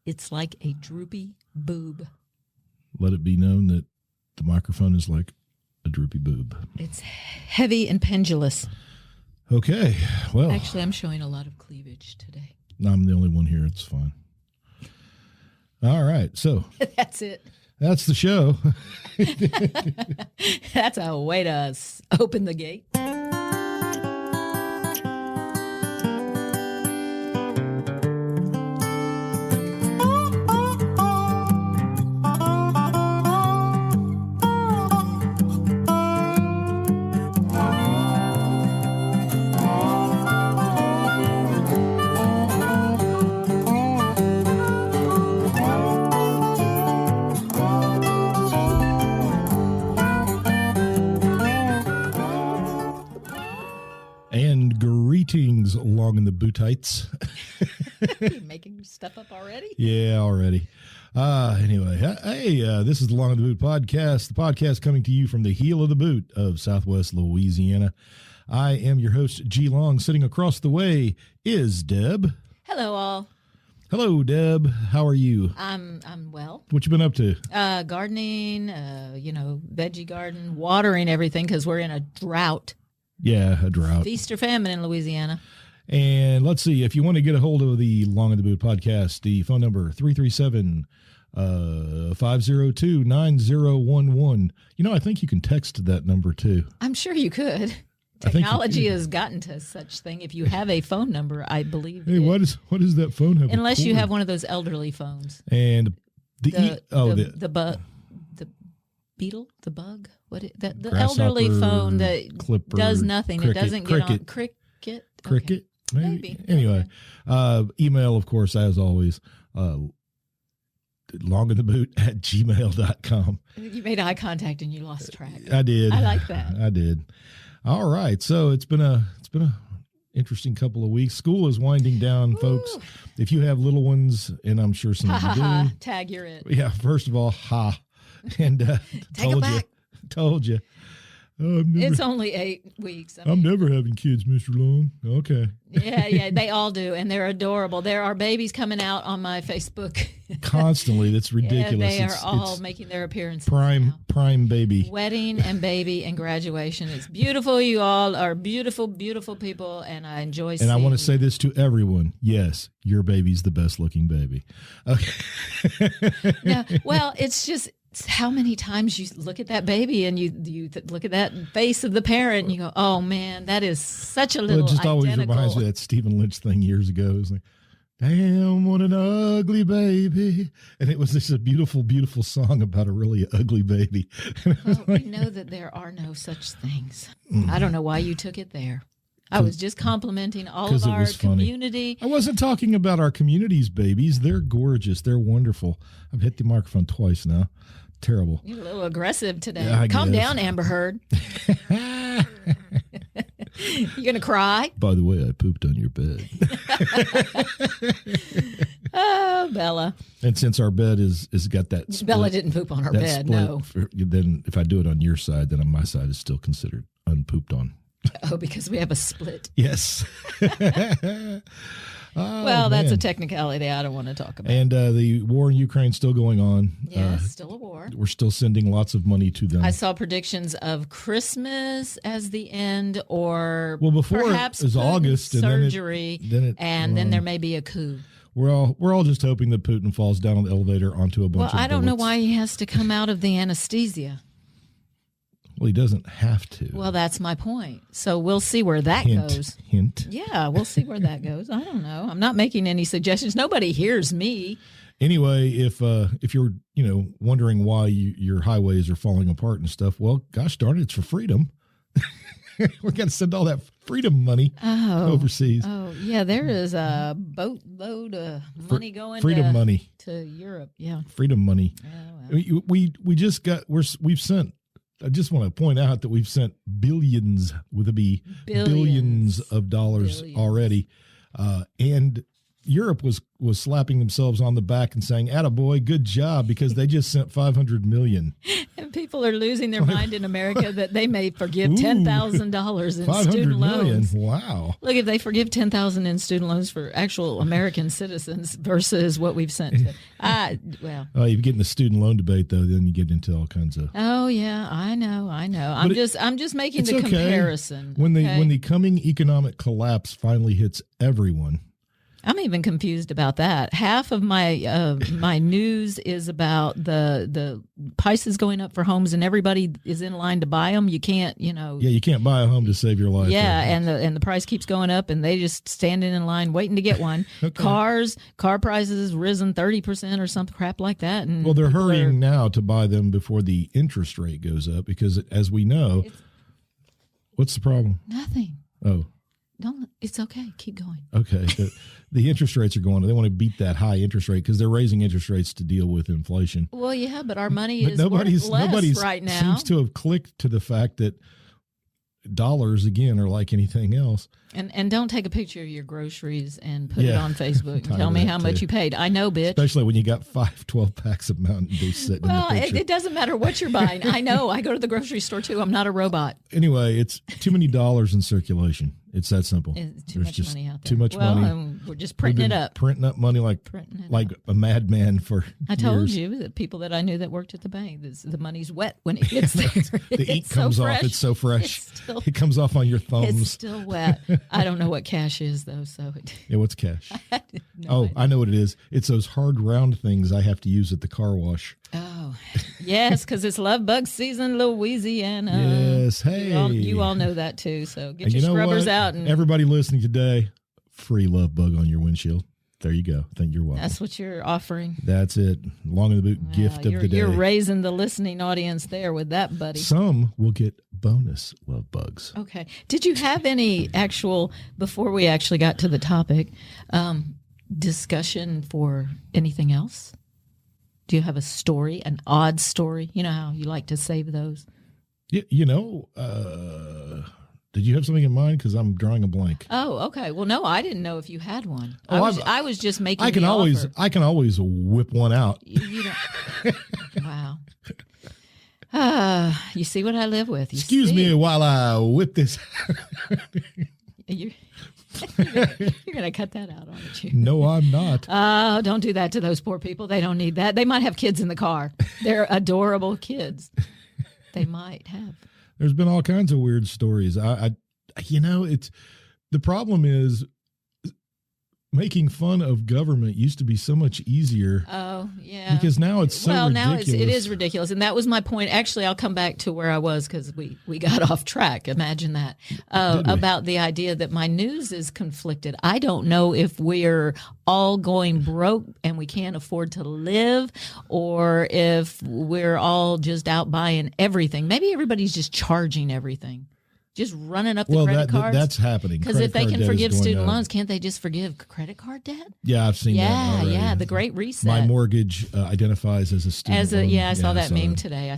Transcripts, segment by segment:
It's like a droopy boob. Let it be known that the microphone is like a droopy boob. It's heavy and pendulous. Okay, well. Actually, I'm showing a lot of cleavage today. I'm the only one here. It's fine. All right, so. That's it. That's the show. That's a way to open the gate. Greetings along in the bootites. You're making stuff up already? Yeah, already. Anyway, hey, this is the Long in the Boot podcast, the podcast coming to you from the heel of the boot of Southwest Louisiana. I am your host, G Long. Sitting across the way is Deb. Hello, all. Hello, Deb. How are you? I'm well. What you been up to? Gardening, veggie garden, watering everything because we're in a drought. Yeah, a drought. Feast or famine in Louisiana. And let's see, if you want to get a hold of the Long in the Boot podcast, the phone number 337-502-9011. You know, I think you can text that number too. I'm sure you could. Technology has gotten to such thing. If you have a phone number, I believe. Hey, what is that phone have? Unless you have one of those elderly phones. And the beetle, the bug, the elderly phone that clipper, does nothing. Cricket, it doesn't get on cricket. Cricket, okay. maybe. Anyway, email, of course, as always, longintheboot@gmail.com. You made eye contact and you lost track. I did. I like that. I did. All right, so it's been a interesting couple of weeks. School is winding down, folks. If you have little ones, and I'm sure some of you do, tag you're it. Yeah, first of all, and take it back. Told you. It's only 8 weeks. I'm never having kids, Mr. Long. Okay. Yeah, they all do, and they're adorable. There are babies coming out on my Facebook. Constantly. That's ridiculous. Yeah, they are all making their appearances. Prime baby. Wedding and baby and graduation. It's beautiful. You all are beautiful, beautiful people, and I enjoy seeing you. And I want to say this to everyone. Yes, your baby's the best looking baby. Okay. Yeah, well, it's just... how many times you look at that baby and you look at that face of the parent and you go, oh man, that is such a little identical. It just always reminds me of that Stephen Lynch thing years ago. It was like, damn, what an ugly baby. And it was just a beautiful, beautiful song about a really ugly baby. Well, we know that there are no such things. I don't know why you took it there. I was just complimenting all of our community. I wasn't talking about our community's babies. They're gorgeous. They're wonderful. I've hit the microphone twice now. Terrible. You're a little aggressive today. Yeah, Calm down, Amber Heard. You going to cry? By the way, I pooped on your bed. Oh, Bella. And since our bed is got that split, Bella didn't poop on her bed, no. Then if I do it on your side, then on my side is still considered unpooped on. Oh, because we have a split. Yes. Well, that's a technicality I don't want to talk about. And the war in Ukraine is still going on. Yeah, still a war. We're still sending lots of money to them. I saw predictions of Christmas as the end, or before perhaps it was August, surgery, and then there may be a coup. We're all just hoping that Putin falls down on the elevator onto a bunch of bullets. Well, I don't know why he has to come out of the anesthesia. Well, he doesn't have to. Well, that's my point. So we'll see where that goes. Hint. Yeah, we'll see where that goes. I don't know. I'm not making any suggestions. Nobody hears me. Anyway, if you're wondering why your highways are falling apart and stuff, well, gosh darn it, it's for freedom. We're going to send all that freedom money overseas. Oh, yeah, there is a boatload of money going money to Europe. Yeah, freedom money. Oh, well. We've sent. I just want to point out that we've sent billions with a B, billions of dollars already. And Europe was slapping themselves on the back and saying, "Attaboy, good job," because they just sent $500 million. And people are losing their mind in America that they may forgive Ooh. $10,000 in 500 student million. loans. Wow. Look, if they forgive $10,000 in student loans for actual American citizens versus what we've sent to, You get in the student loan debate, though, then you get into all kinds of. Oh yeah, I know. I'm just making the comparison. When the coming economic collapse finally hits everyone. I'm even confused about that. Half of my my news is about the prices going up for homes, and everybody is in line to buy them. You can't, Yeah, you can't buy a home to save your life. Yeah, and the price keeps going up, and they just standing in line waiting to get one. Okay. Car prices risen 30% or some crap like that. And they're hurrying now to buy them before the interest rate goes up because, as we know, what's the problem? Nothing. Oh. Don't. It's okay. Keep going. Okay. The interest rates are going. They want to beat that high interest rate because they're raising interest rates to deal with inflation. Well, yeah, but our money is worth less right now. Seems to have clicked to the fact that dollars again are like anything else. And don't take a picture of your groceries and put it on Facebook and tell me how much you paid. I know, bitch. Especially when you got 12 packs of Mountain Dew sitting in the picture. It doesn't matter what you're buying. I know. I go to the grocery store too. I'm not a robot. Anyway, it's too many dollars in circulation. It's that simple. It's too much money out there. Too much money. We're just printing it up. Printing up money like a madman for I told you that people that I knew that worked at the bank, the money's wet when it gets there. The ink comes off. It's so fresh. It comes off on your thumbs. It's still wet. I don't know what cash is, though. Yeah, what's cash? I know what it is. It's those hard round things I have to use at the car wash. Oh, yes, because it's love bug season, Louisiana. Yes, hey. You all know that, too, so get your scrubbers out. And everybody listening today, free love bug on your windshield. There you go. Thank you're welcome. That's what you're offering. That's it. Long in the boot gift of the day. You're raising the listening audience there with that, buddy. Some will get bonus love bugs. Okay. Did you have any actual, before we actually got to the topic, discussion for anything else? Do you have a story, an odd story? You know how you like to save those? Yeah, did you have something in mind? Because I'm drawing a blank. Oh, okay. Well, no, I didn't know if you had one. I was just making. I can always whip one out. You don't, wow. You see what I live with. Excuse me while I whip this. You're going to cut that out, aren't you? No, I'm not. Oh, don't do that to those poor people. They don't need that. They might have kids in the car. They're adorable kids. They might have. There's been all kinds of weird stories. It's the problem is making fun of government used to be so much easier. Oh, yeah. Because now it's so ridiculous. Now it is ridiculous. And that was my point. Actually, I'll come back to where I was because we got off track. Imagine that. About the idea that my news is conflicted. I don't know if we're all going broke and we can't afford to live, or if we're all just out buying everything. Maybe everybody's just charging everything. Just running up the credit cards. That's happening. Because if they can forgive student loans, can't they just forgive credit card debt? Yeah, I've seen that already. Yeah, the Great Reset. My mortgage identifies as a student loan. I saw that meme today.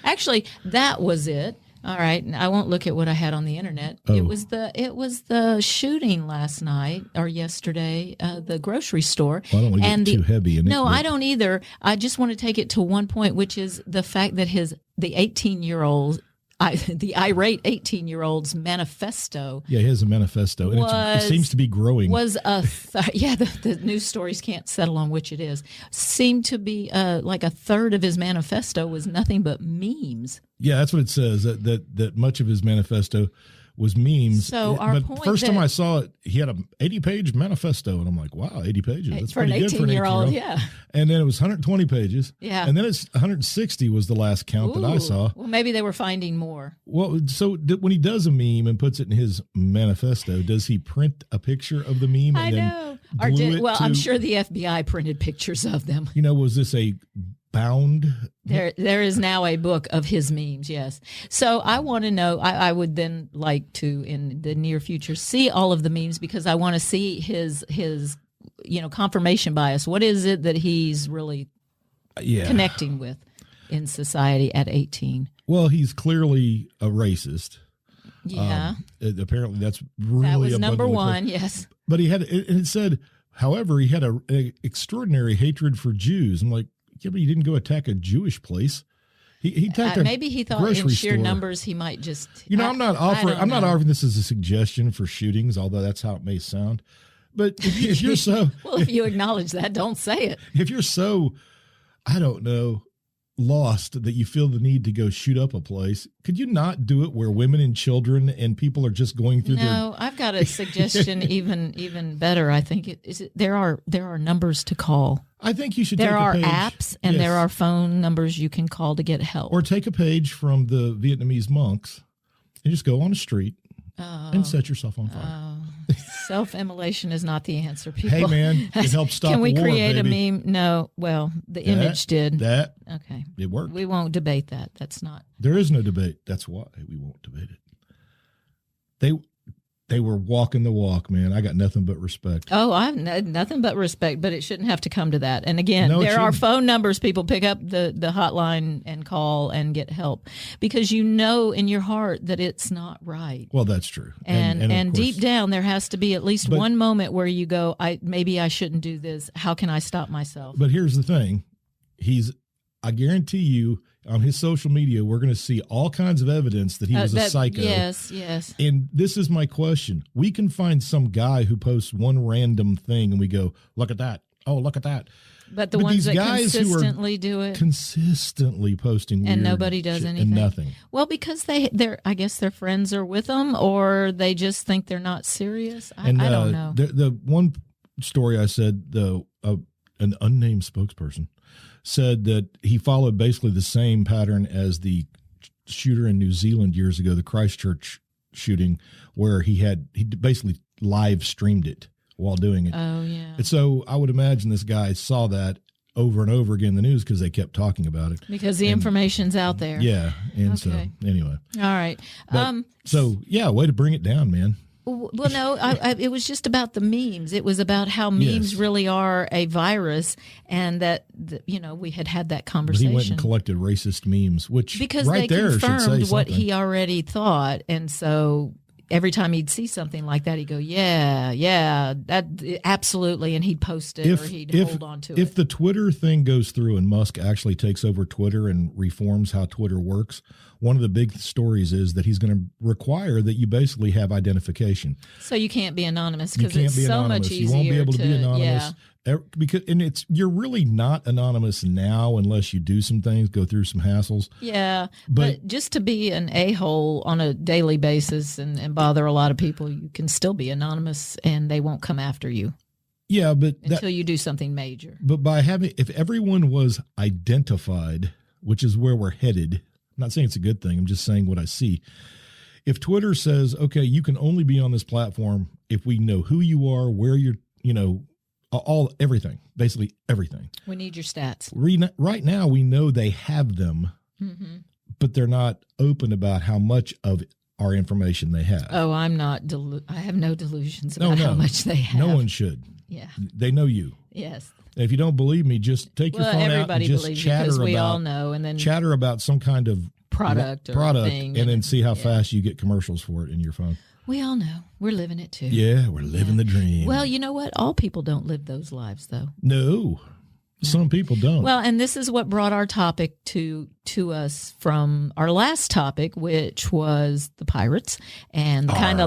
Actually, that was it. All right, I won't look at what I had on the internet. Oh. It was the shooting last night or yesterday, the grocery store. Well, I don't want to get too heavy in it. No, I don't either. I just want to take it to one point, which is the fact that the 18-year-old. The irate 18-year-old's manifesto. Yeah, he has a manifesto, and it seems to be growing. The news stories can't settle on which it is. Seemed to be like a third of his manifesto was nothing but memes. Yeah, that's what it says. That much of his manifesto was memes. So first time I saw it, he had an 80-page manifesto, and I'm like, wow, 80 pages. That's pretty good for an 18-year-old. Yeah. And then it was 120 pages. Yeah. And then it's 160 was the last count that I saw. Well, maybe they were finding more. Well, so when he does a meme and puts it in his manifesto, does he print a picture of the meme? I know. I'm sure the FBI printed pictures of them. Was this a bound? There is now a book of his memes, yes. So I want to know, I would then like to, in the near future, see all of the memes because I want to see his confirmation bias. What is it that he's really connecting with in society at 18? Well, he's clearly a racist. Yeah. Apparently that's really that was number one, yes. But it said, however, he had an extraordinary hatred for Jews. I'm like, yeah, but he didn't go attack a Jewish place. He attacked a maybe he thought in grocery sheer store. numbers he might just. I'm not know. offering this as a suggestion for shootings, although that's how it may sound. But if you're so well, if you acknowledge that, don't say it. If you're so, I don't know, lost that you feel the need to go shoot up a place, could you not do it where women and children and people are just going through No, I've got a suggestion even better. I think there are numbers to call. I think you should There take are a page, apps and there are phone numbers you can call to get help. Or take a page from the Vietnamese monks and just go on a street and set yourself on fire. Self-immolation is not the answer, people. Hey, man, it helps stop Can we the war, create baby. a meme? No. Well, the image did. Okay. It worked. We won't debate that. That's not. There is no debate. That's why we won't debate it. They were walking the walk, man. I got nothing but respect. Oh, I have nothing but respect, but it shouldn't have to come to that. And again, there are phone numbers. People pick up the hotline and call and get help because you know in your heart that it's not right. Well, that's true. And deep down, there has to be at least one moment where you go, maybe I shouldn't do this. How can I stop myself? But here's the thing. I guarantee you, on his social media, we're going to see all kinds of evidence that he was a psycho. Yes. And this is my question. We can find some guy who posts one random thing and we go, look at that. Oh, look at that. But the ones that consistently do it. Consistently posting weird and nobody does shit anything. And nothing. Well, because I guess their friends are with them or they just think they're not serious. I don't know. The one story I said, an unnamed spokesperson said that he followed basically the same pattern as the shooter in New Zealand years ago, the Christchurch shooting, where he basically live streamed it while doing it. Oh, yeah. And so I would imagine this guy saw that over and over again in the news because they kept talking about it. Because the information's out there. Yeah. And so anyway. All right. Way to bring it down, man. Well, no, it was just about the memes. It was about how memes really are a virus, and that we had that conversation. But he went and collected racist memes, which because right they there confirmed should say what something. he already thought, and so every time he'd see something like that, he'd go, "Yeah, that absolutely," and he'd post it or he'd hold on to it. If the Twitter thing goes through and Musk actually takes over Twitter and reforms how Twitter works, one of the big stories is that he's going to require that you basically have identification. So you can't be anonymous because it's so much easier. You won't be able to be anonymous. Yeah. You're really not anonymous now unless you do some things, go through some hassles. Yeah, but just to be an a-hole on a daily basis and bother a lot of people, you can still be anonymous and they won't come after you. Yeah, but until you do something major. But if everyone was identified, which is where we're headed. I'm not saying it's a good thing. I'm just saying what I see. If Twitter says, okay, you can only be on this platform if we know who you are, where you're, everything, basically everything. We need your stats. Right now, we know they have them, but they're not open about how much of our information they have. Oh, I'm not. I have no delusions about how much they have. No one should. Yeah. They know you. Yes. And if you don't believe me, just take your phone out and just chatter because we all know, and then chatter about some kind of product thing, and then see how fast you get commercials for it in your phone. We all know. We're living it too. Yeah, we're living the dream. Well, you know what? All people don't live those lives, though. No. Some people don't. Well, and this is what brought our topic to us from our last topic, which was the pirates and the kind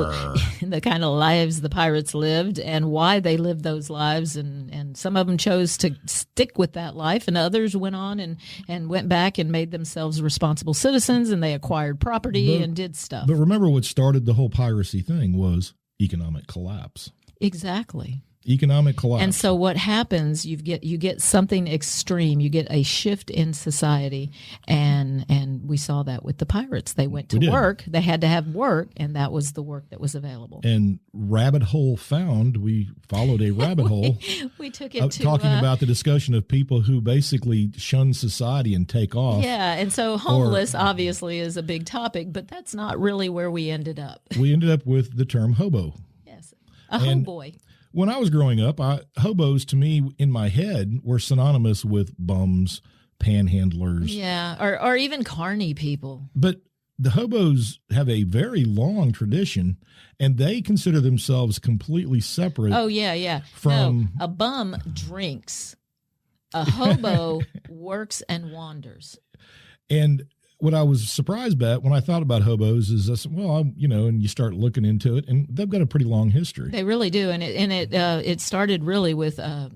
of lives the pirates lived and why they lived those lives. And some of them chose to stick with that life, and others went on and went back and made themselves responsible citizens, and they acquired property and did stuff. But remember, what started the whole piracy thing was economic collapse. Exactly. Economic collapse. And so what happens, you get something extreme, you get a shift in society, and we saw that with the pirates. They went to work, they had to have work, and that was the work that was available. And we followed a rabbit hole. We took it to talking about the discussion of people who basically shun society and take off. Yeah, and so homeless obviously is a big topic, but that's not really where we ended up. We ended up with the term hobo. Yes, a hoboy. When I was growing up, hobos to me in my head were synonymous with bums, panhandlers. Yeah, or even carny people. But the hobos have a very long tradition, and they consider themselves completely separate. Oh, yeah. A bum drinks. A hobo works and wanders. And what I was surprised at when I thought about hobos is, and you start looking into it, and they've got a pretty long history. They really do, and it started really with the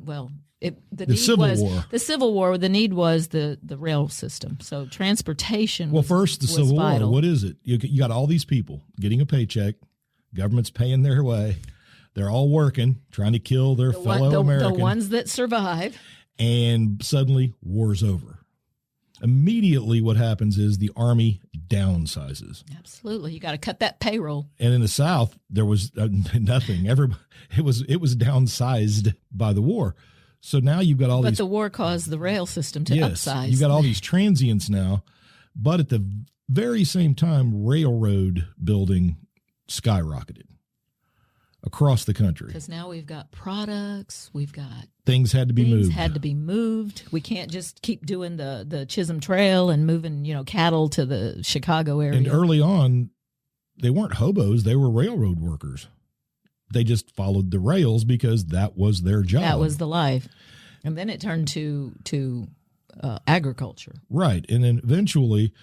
Civil War. The Civil War. The need was the rail system. So transportation. Well, first the Civil vital. War. What is it? You got all these people getting a paycheck. Government's paying their way. They're all working, trying to kill their fellow Americans. The ones that survive. And suddenly, war's over. Immediately what happens is the Army downsizes. Absolutely. You got to cut that payroll. And in the South, there was nothing. It was downsized by the war. So now you've got all these. But the war caused the rail system to upsize. You've got all these transients now. But at the very same time, railroad building skyrocketed across the country. Because now we've got products, we've got things had to be moved. We can't just keep doing the Chisholm Trail and moving, cattle to the Chicago area. And early on, they weren't hobos; they were railroad workers. They just followed the rails because that was their job. That was the life, and then it turned to agriculture. Right, and then eventually,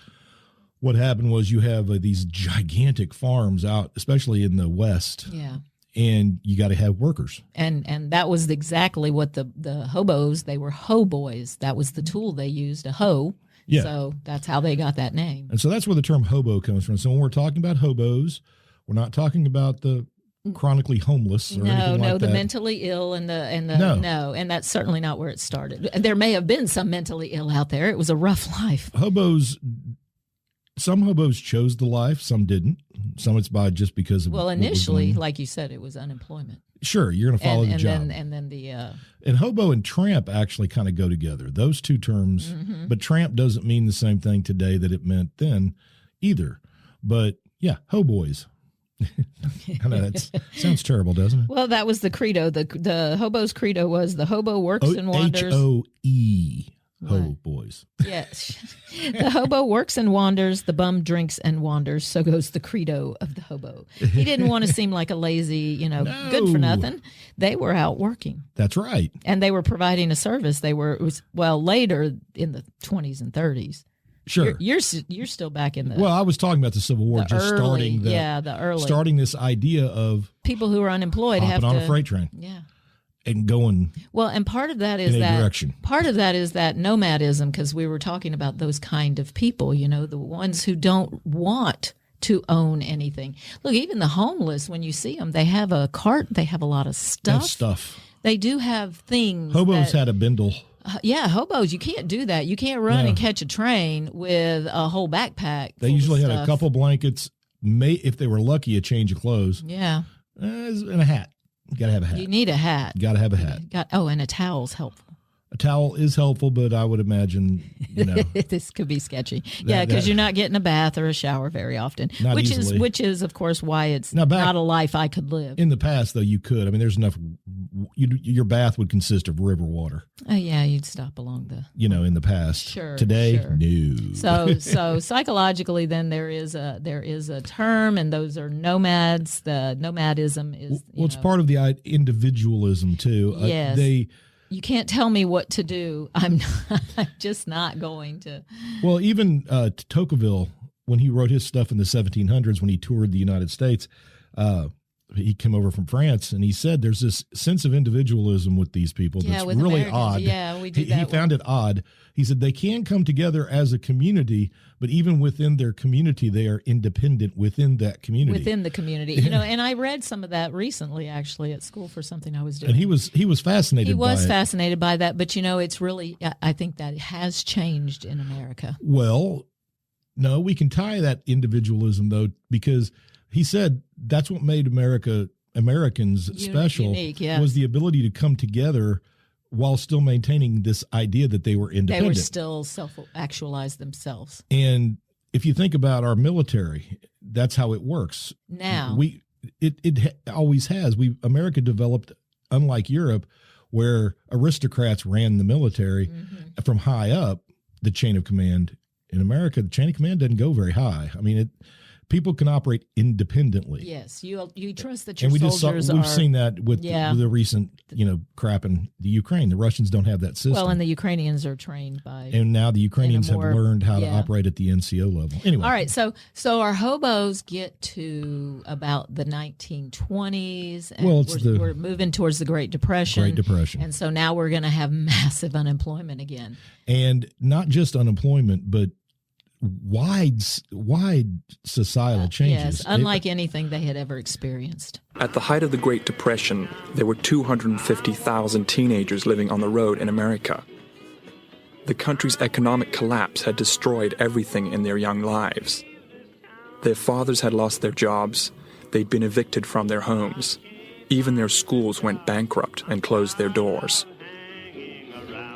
what happened was you have these gigantic farms out, especially in the West. Yeah. And you got to have workers. And that was exactly what the hobos, they were hoe boys. That was the tool they used, a hoe. Yeah. So that's how they got that name. And so that's where the term hobo comes from. So when we're talking about hobos, we're not talking about the chronically homeless or anything like that. No, the mentally ill and no, and that's certainly not where it started. There may have been some mentally ill out there. It was a rough life. Some hobos chose the life, some didn't. Some it's by just because of initially, like you said, it was unemployment. Sure, you're going to follow the job. And hobo and tramp actually kind of go together. Those two terms, but tramp doesn't mean the same thing today that it meant then either. But yeah, hoboys. I know that sounds terrible, doesn't it? Well, that was the credo. The hobo's credo was the hobo works and wanders. HOE. Ho boys. Yes. The hobo works and wanders, the bum drinks and wanders. So goes the credo of the hobo. He didn't want to seem like a lazy, good for nothing. They were out working. That's right. And they were providing a service. Later in the 20s and 30s. Sure. You're still back in the. Well, I was talking about the Civil War, starting this idea of people who are unemployed have on a freight train. Yeah. And going and part of that is that nomadism, because we were talking about those kind of people, the ones who don't want to own anything. Look, even the homeless, when you see them, they have a cart, they have a lot of stuff. They do have things. Hobos had a bindle. Hobos, you can't do that. You can't run and catch a train with a whole backpack. They usually had a couple blankets, if they were lucky, a change of clothes. Yeah. And a hat. You got to have a hat. You need a hat. Got to have a hat. And a towel's helpful. A towel is helpful, but I would imagine, this could be sketchy. Because you're not getting a bath or a shower very often, which is of course why it's not a life I could live. In the past, though, you could. I mean, there's enough. Your bath would consist of river water. You'd stop along the. In the past. Sure. Today, sure. no. So psychologically, then there is a term, and those are nomads. The nomadism is. It's part of the individualism too. Yes. You can't tell me what to do. I'm just not going to. Well, even Tocqueville, when he wrote his stuff in the 1700s, when he toured the United States, he came over from France, and he said there's this sense of individualism with these people that's really Americans. odd. Yeah, we do that. He found it odd. He said they can come together as a community, but even within their community, they are independent within that community. Within the community, and I read some of that recently, actually, at school for something I was doing. And he was fascinated. He was fascinated by that, but it's really, I think that has changed in America. Well, no, we can tie that individualism though, because he said that's what made Americans special. Unique, yes. Was the ability to come together while still maintaining this idea that they were independent. They were still self-actualized themselves. And if you think about our military, that's how it works. Now. It always has. America developed, unlike Europe, where aristocrats ran the military from high up the chain of command. In America, the chain of command doesn't go very high. I mean, people can operate independently. Yes, you trust that your and soldiers we've seen that with Yeah. the recent, crap in the Ukraine. The Russians don't have that system. Well, and the Ukrainians are trained by. And now the Ukrainians have learned how to yeah. operate at the NCO level. Anyway. All right, so our hobos get to about the 1920s, and Well, we're moving towards the Great Depression. Great Depression. And so now we're going to have massive unemployment again. And not just unemployment, but wide societal changes. Yes, unlike anything they had ever experienced. At the height of the Great Depression, there were 250,000 teenagers living on the road in America. The country's economic collapse had destroyed everything in their young lives. Their fathers had lost their jobs. They'd been evicted from their homes. Even their schools went bankrupt and closed their doors.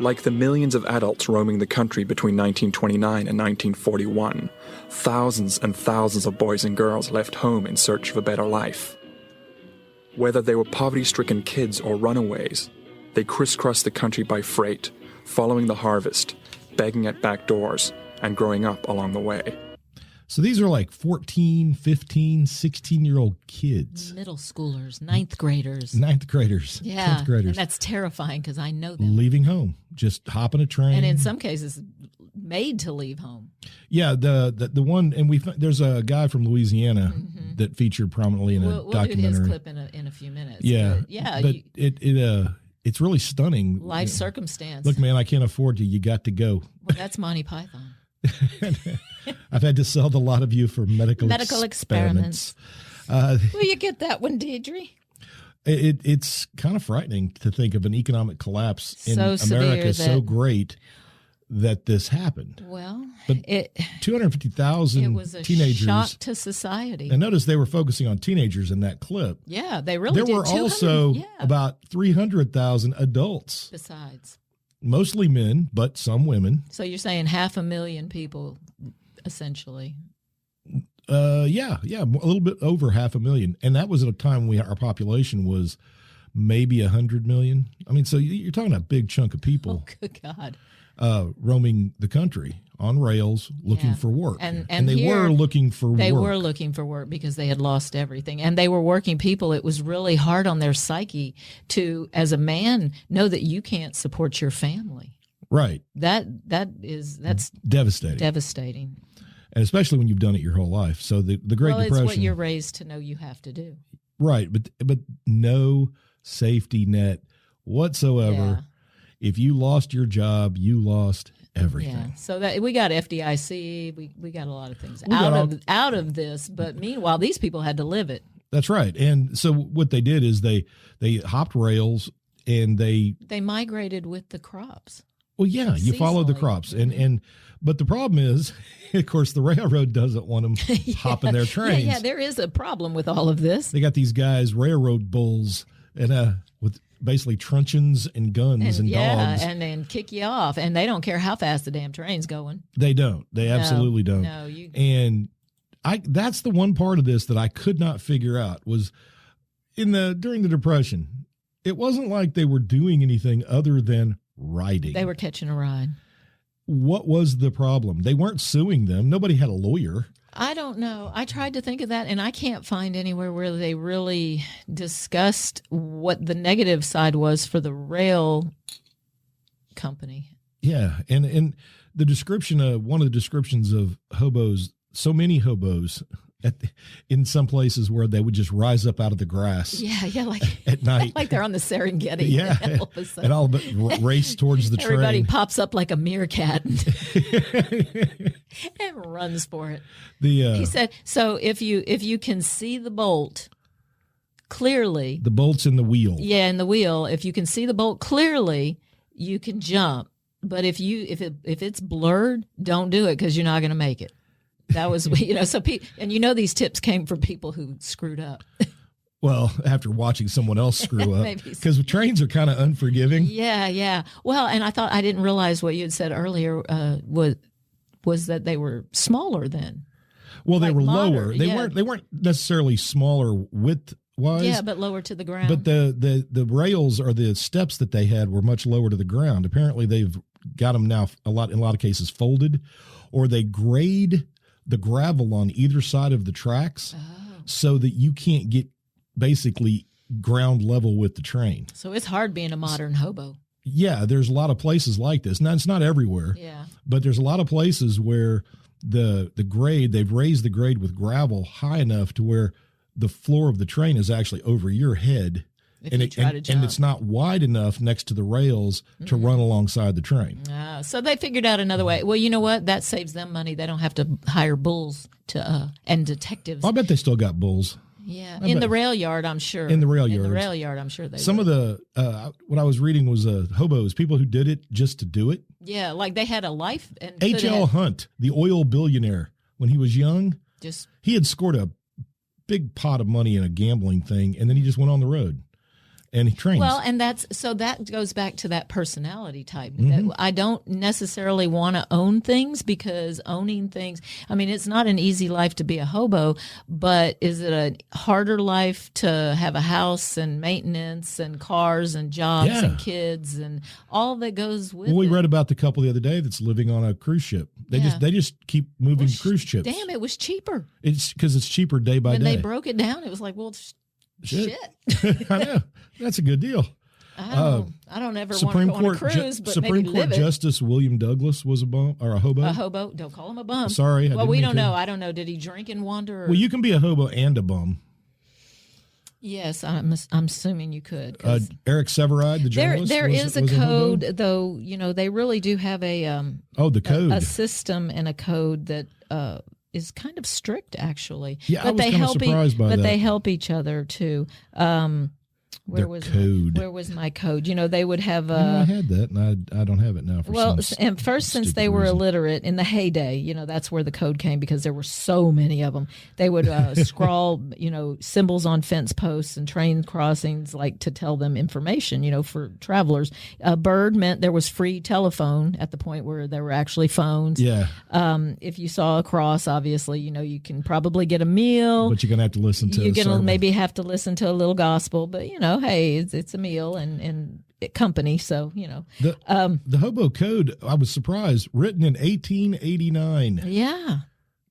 Like the millions of adults roaming the country between 1929 and 1941, thousands and thousands of boys and girls left home in search of a better life. Whether they were poverty-stricken kids or runaways, they crisscrossed the country by freight, following the harvest, begging at back doors, and growing up along the way. So these are like 14, 15, 16-year-old kids. Middle schoolers, ninth graders. Yeah, 10th graders. and that's terrifying because I know them. Leaving home, just hopping a train. And in some cases, made to leave home. Yeah, the one, and there's a guy from Louisiana that featured prominently in a documentary. We'll do his clip in a few minutes. Yeah, but yeah. But it's really stunning. Life circumstance. Look, man, I can't afford you. You got to go. Well, that's Monty Python. I've had to sell a lot of you for medical experiments. Will you get that one, Deidre? It's kind of frightening to think of an economic collapse in America so great that this happened. Well, but 250,000 it was a teenagers. Shock to society. And notice they were focusing on teenagers in that clip. Yeah, they really did. There were also about 300,000 adults. Besides. Mostly men, but some women. So you're saying 500,000 people, essentially. Yeah, a little bit over 500,000. And that was at a time when our population was maybe 100 million. I mean, so you're talking a big chunk of people. Oh, good God. Roaming the country on rails looking for work. And they were looking for work. They were looking for work because they had lost everything. And they were working people. It was really hard on their psyche to, as a man, know that you can't support your family. Right. That's devastating. And especially when you've done it your whole life. So the Great Depression. It's what you're raised to know you have to do. Right. But no safety net whatsoever. Yeah. If you lost your job, you lost everything. Yeah. So that we got FDIC, we got a lot of things out of this. But meanwhile, these people had to live it. That's right. And so what they did is they hopped rails and they migrated with the crops. Well, yeah, you follow the crops, but the problem is, of course, the railroad doesn't want them hopping their trains. Yeah, there is a problem with all of this. They got these guys, railroad bulls, and with basically truncheons and guns and dogs. and then kick you off, and they don't care how fast the damn train's going. They don't. They absolutely don't. No, and that's the one part of this that I could not figure out was during the Depression. It wasn't like they were doing anything other than riding. They were catching a ride. What was the problem? They weren't suing them. Nobody had a lawyer. I don't know. I tried to think of that, and I can't find anywhere where they really discussed what the negative side was for the rail company. Yeah, and the description of one of the descriptions of hobos, so many hobos in some places where they would just rise up out of the grass. Yeah, like at night, like they're on the Serengeti. Yeah, and all of it race towards the train. Everybody pops up like a meerkat and runs for it. He said, so if you can see the bolt clearly, the bolt's in the wheel. Yeah, in the wheel. If you can see the bolt clearly, you can jump. But if it's blurred, don't do it because you're not going to make it. That was, and these tips came from people who screwed up. Well, after watching someone else screw up, because trains are kind of unforgiving. Yeah. Well, and I didn't realize what you had said earlier was that they were smaller then. Well, they were lower. They weren't necessarily smaller width-wise. Yeah, but lower to the ground. But the rails or the steps that they had were much lower to the ground. Apparently, they've got them now in a lot of cases folded, or they grade the gravel on either side of the tracks so that you can't get basically ground level with the train. So it's hard being a modern hobo. Yeah, there's a lot of places like this. Now, it's not everywhere, but there's a lot of places where the grade, they've raised the grade with gravel high enough to where the floor of the train is actually over your head. And it's not wide enough next to the rails to run alongside the train. So they figured out another way. Well, you know what? That saves them money. They don't have to hire bulls and detectives. I bet they still got bulls. Yeah, in the rail yard, I'm sure. In the rail yard. In the rail yard, I'm sure they Some would. of the, what I was reading was hobos, people who did it just to do it. Yeah, like they had a life. And H.L. Hunt, the oil billionaire, when he was young, he had scored a big pot of money in a gambling thing, and then he just went on the road. And he trains. Well, and that goes back to that personality type. That I don't necessarily want to own things, because owning things, I mean, it's not an easy life to be a hobo, but is it a harder life to have a house and maintenance and cars and jobs and kids and all that goes with it? We read about the couple the other day that's living on a cruise ship. They just keep moving cruise ships. Damn, it was cheaper. It's because it's cheaper day by day. When they broke it down, it was like, well, shit. I know. That's a good deal. I don't ever want to go on a cruise, but Supreme maybe Court live Justice William Douglas was a bum or a hobo. A hobo. Don't call him a bum. Sorry. Well, we don't know. I don't know. Did he drink and wander? Or? Well, you can be a hobo and a bum. Yes, I'm assuming you could. Eric Severide, the journalist. There is a code, though. You know, they really do have a the code, a system and a code that is kind of strict, actually. Yeah, but I was they kind of help surprised by that. But they help each other too. Where was my code? You know, they would have. I had that, and I don't have it now. And first, since they were illiterate in the heyday, you know, that's where the code came, because there were so many of them. They would scrawl, you know, symbols on fence posts and train crossings, like to tell them information, you know, for travelers. Bird meant there was free telephone at the point where there were actually phones. Yeah. If you saw a cross, obviously, you know, you can probably get a meal, but you're gonna have to listen to. You're gonna maybe have to listen to a little gospel, but you know, hey, it's a meal and company, so you know. The hobo code, I was surprised, written in 1889. Yeah.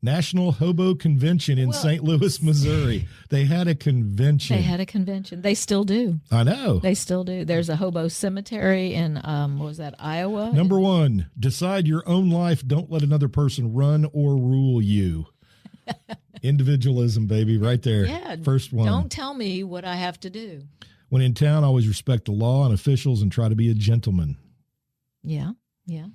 National Hobo Convention in St. Louis, Missouri. They had a convention. They still do. I know. They still do. There's a hobo cemetery in, what was that, Iowa? Number 1, decide your own life. Don't let another person run or rule you. Individualism, baby, right there. Yeah. First one. Don't tell me what I have to do. When in town, always respect the law and officials and try to be a gentleman. Yeah.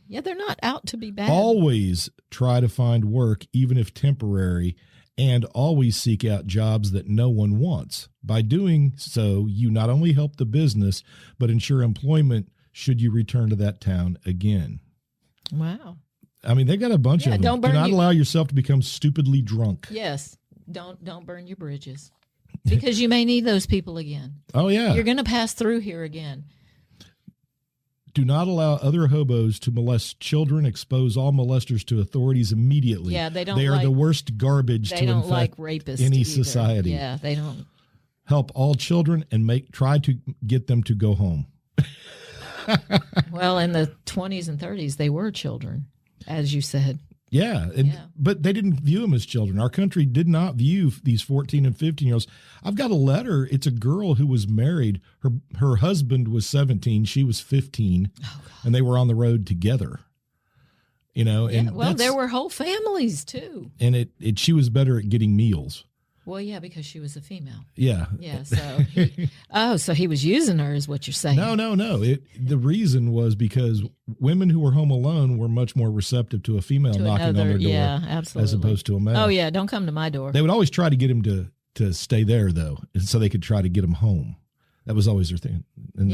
They're not out to be bad. Always try to find work, even if temporary, and always seek out jobs that no one wants. By doing so, you not only help the business, but ensure employment should you return to that town again. Wow. I mean, they got a bunch of them. Do not allow yourself to become stupidly drunk. Yes. Don't burn your bridges. Because you may need those people again. Oh, yeah. You're going to pass through here again. Do not allow other hobos to molest children. Expose all molesters to authorities immediately. Yeah, they don't. They are the worst garbage to infect like rapists any either. society. Yeah, they don't. Help all children and try to get them to go home. Well, in the 20s and 30s, they were children, as you said. Yeah, but they didn't view them as children. Our country did not view these 14 and 15-year-olds. I've got a letter. It's a girl who was married. Her husband was 17. She was 15, and they were on the road together. You know, and there were whole families too. And she was better at getting meals. Well, yeah, because she was a female. Yeah. Yeah. So he was using her, is what you're saying? No. The reason was because women who were home alone were much more receptive to a female knocking on their door. Yeah, absolutely. As opposed to a male. Oh, yeah. Don't come to my door. They would always try to get him to stay there, though, so they could try to get him home. That was always their thing. And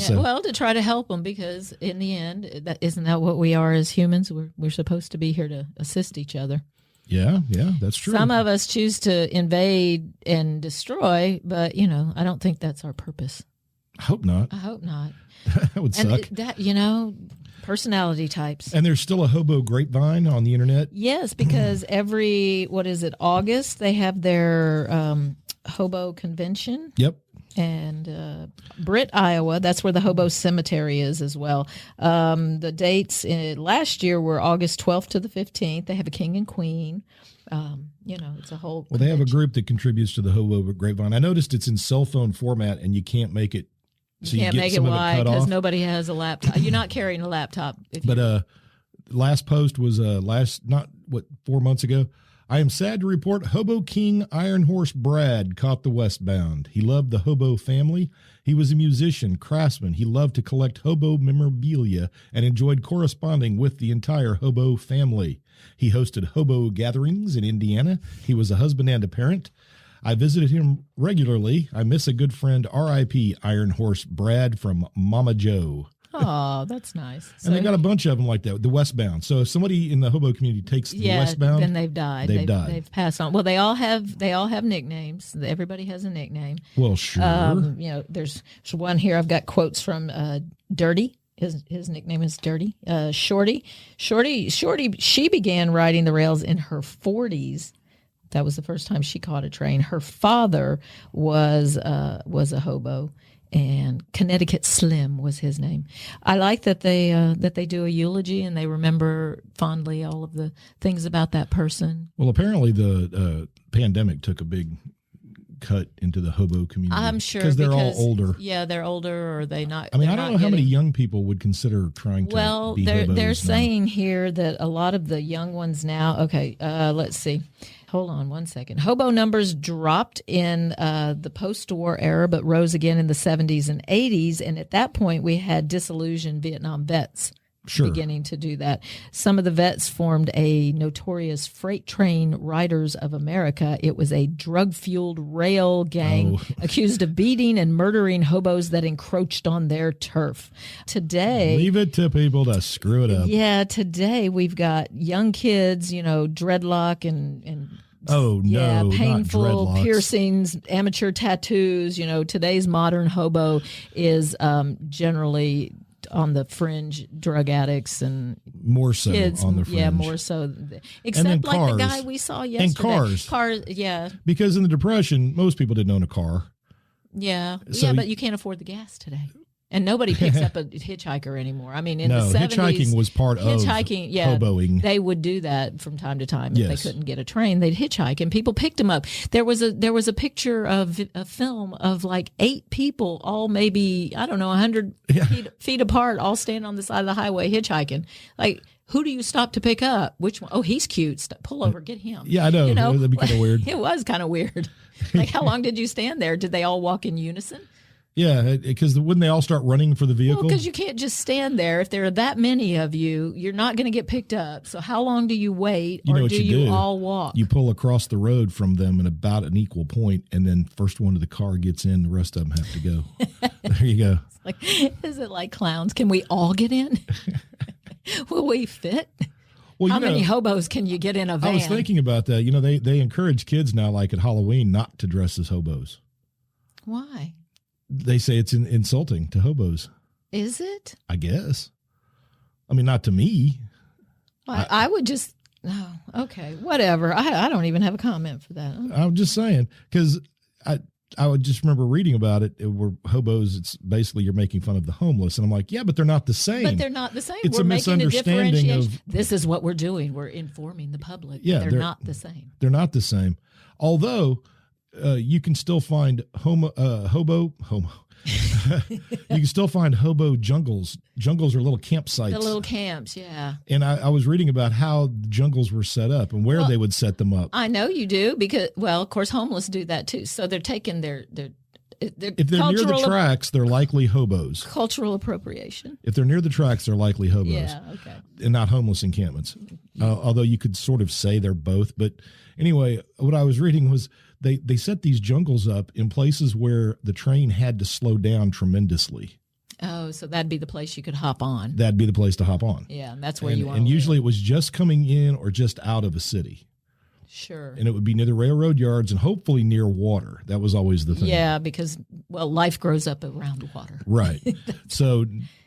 So. Well, to try to help them, because in the end, isn't that what we are as humans? We're supposed to be here to assist each other. Yeah, that's true. Some of us choose to invade and destroy, but, you know, I don't think that's our purpose. I hope not. That would suck. Personality types. And there's still a hobo grapevine on the internet? Yes, because every, August, they have their hobo convention. Yep. and Britt, Iowa. That's where the Hobo Cemetery is as well. The dates last year were August 12th to the 15th. They have a king and queen. It's a whole. Well, they have a group that contributes to the Hobo Grapevine. I noticed it's in cell phone format, and you can't make it. So you can't make it wide because nobody has a laptop. You're not carrying a laptop. Last post was 4 months ago. I am sad to report Hobo King Iron Horse Brad caught the westbound. He loved the Hobo family. He was a musician, craftsman. He loved to collect Hobo memorabilia and enjoyed corresponding with the entire Hobo family. He hosted Hobo gatherings in Indiana. He was a husband and a parent. I visited him regularly. I miss a good friend, R.I.P. Iron Horse Brad from Mama Joe. Oh, that's nice. And they got a bunch of them like that, the westbound. So if somebody in the Hobo community takes the westbound, then they've died. They've passed on. Well, they all have nicknames. Everybody has a nickname. Well, sure. There's one here. I've got quotes from Dirty. His nickname is Dirty. Shorty. She began riding the rails in her 40s. That was the first time she caught a train. Her father was a hobo. And Connecticut Slim was his name. I like that they do a eulogy and they remember fondly all of the things about that person. Well, apparently the pandemic took a big cut into the hobo community. I'm sure because they're all older. Yeah, they're older, or they not. I mean, I don't know how many young people would consider trying to. Well, be they're saying here that a lot of the young ones now. Okay, let's see. Hold on one second. Hobo numbers dropped in the post-war era, but rose again in the 70s and 80s. And at that point, we had disillusioned Vietnam vets beginning to do that. Some of the vets formed a notorious Freight Train Riders of America. It was a drug-fueled rail gang accused of beating and murdering hobos that encroached on their turf. Today... Leave it to people to screw it up. Yeah, today we've got young kids, dreadlock and painful piercings, amateur tattoos. Today's modern hobo is generally on the fringe, drug addicts and more so kids, on the fringe. Yeah, more so. Except like cars. the guy we saw yesterday. And cars, yeah. Because in the Depression, most people didn't own a car. Yeah, but you can't afford the gas today. And nobody picks up a hitchhiker anymore. I mean, in the 70s, hitchhiking was part of hoboing. They would do that from time to time. If they couldn't get a train, they'd hitchhike, and people picked them up. There was a picture of a film of like 8 people, all maybe 100 feet apart, all standing on the side of the highway hitchhiking. Like, who do you stop to pick up? Which one? Oh, he's cute. Pull over, get him. Yeah, I know. That'd be kind of weird. It was kind of weird. Like, how long did you stand there? Did they all walk in unison? Yeah, because wouldn't they all start running for the vehicle? Well, because you can't just stand there. If there are that many of you, you're not going to get picked up. So how long do you wait, or do you all walk? You pull across the road from them at about an equal point, and then first one to the car gets in, the rest of them have to go. There you go. Is it like clowns? Can we all get in? Will we fit? Well, how many hobos can you get in a van? I was thinking about that. They encourage kids now, like at Halloween, not to dress as hobos. Why? They say it's insulting to hobos. Is it? I guess. I mean, not to me. Well, I would just, okay, whatever. I don't even have a comment for that. I'm just saying, because I would just remember reading about it where hobos, it's basically you're making fun of the homeless. And I'm like, yeah, but they're not the same. But they're not the same. It's we're a making misunderstanding a differentiation. of. This is what we're doing. We're informing the public. Yeah, they're not the same. They're not the same. Although you can still find hobo. You can still find hobo jungles. Jungles are little campsites. The little camps, yeah. And I was reading about how the jungles were set up and where they would set them up. I know you do because, of course, homeless do that too. So they're taking their if they're near the tracks, they're likely hobos. Cultural appropriation. If they're near the tracks, they're likely hobos. Yeah, okay. And not homeless encampments. Although you could sort of say they're both. But anyway, what I was reading was they set these jungles up in places where the train had to slow down tremendously. Oh, so that'd be the place you could hop on. That'd be the place to hop on. Yeah, and that's where you want to And usually live. it was just coming in or just out of a city. Sure. And it would be near the railroad yards and hopefully near water. That was always the thing. Yeah, because, life grows up around water. Right. So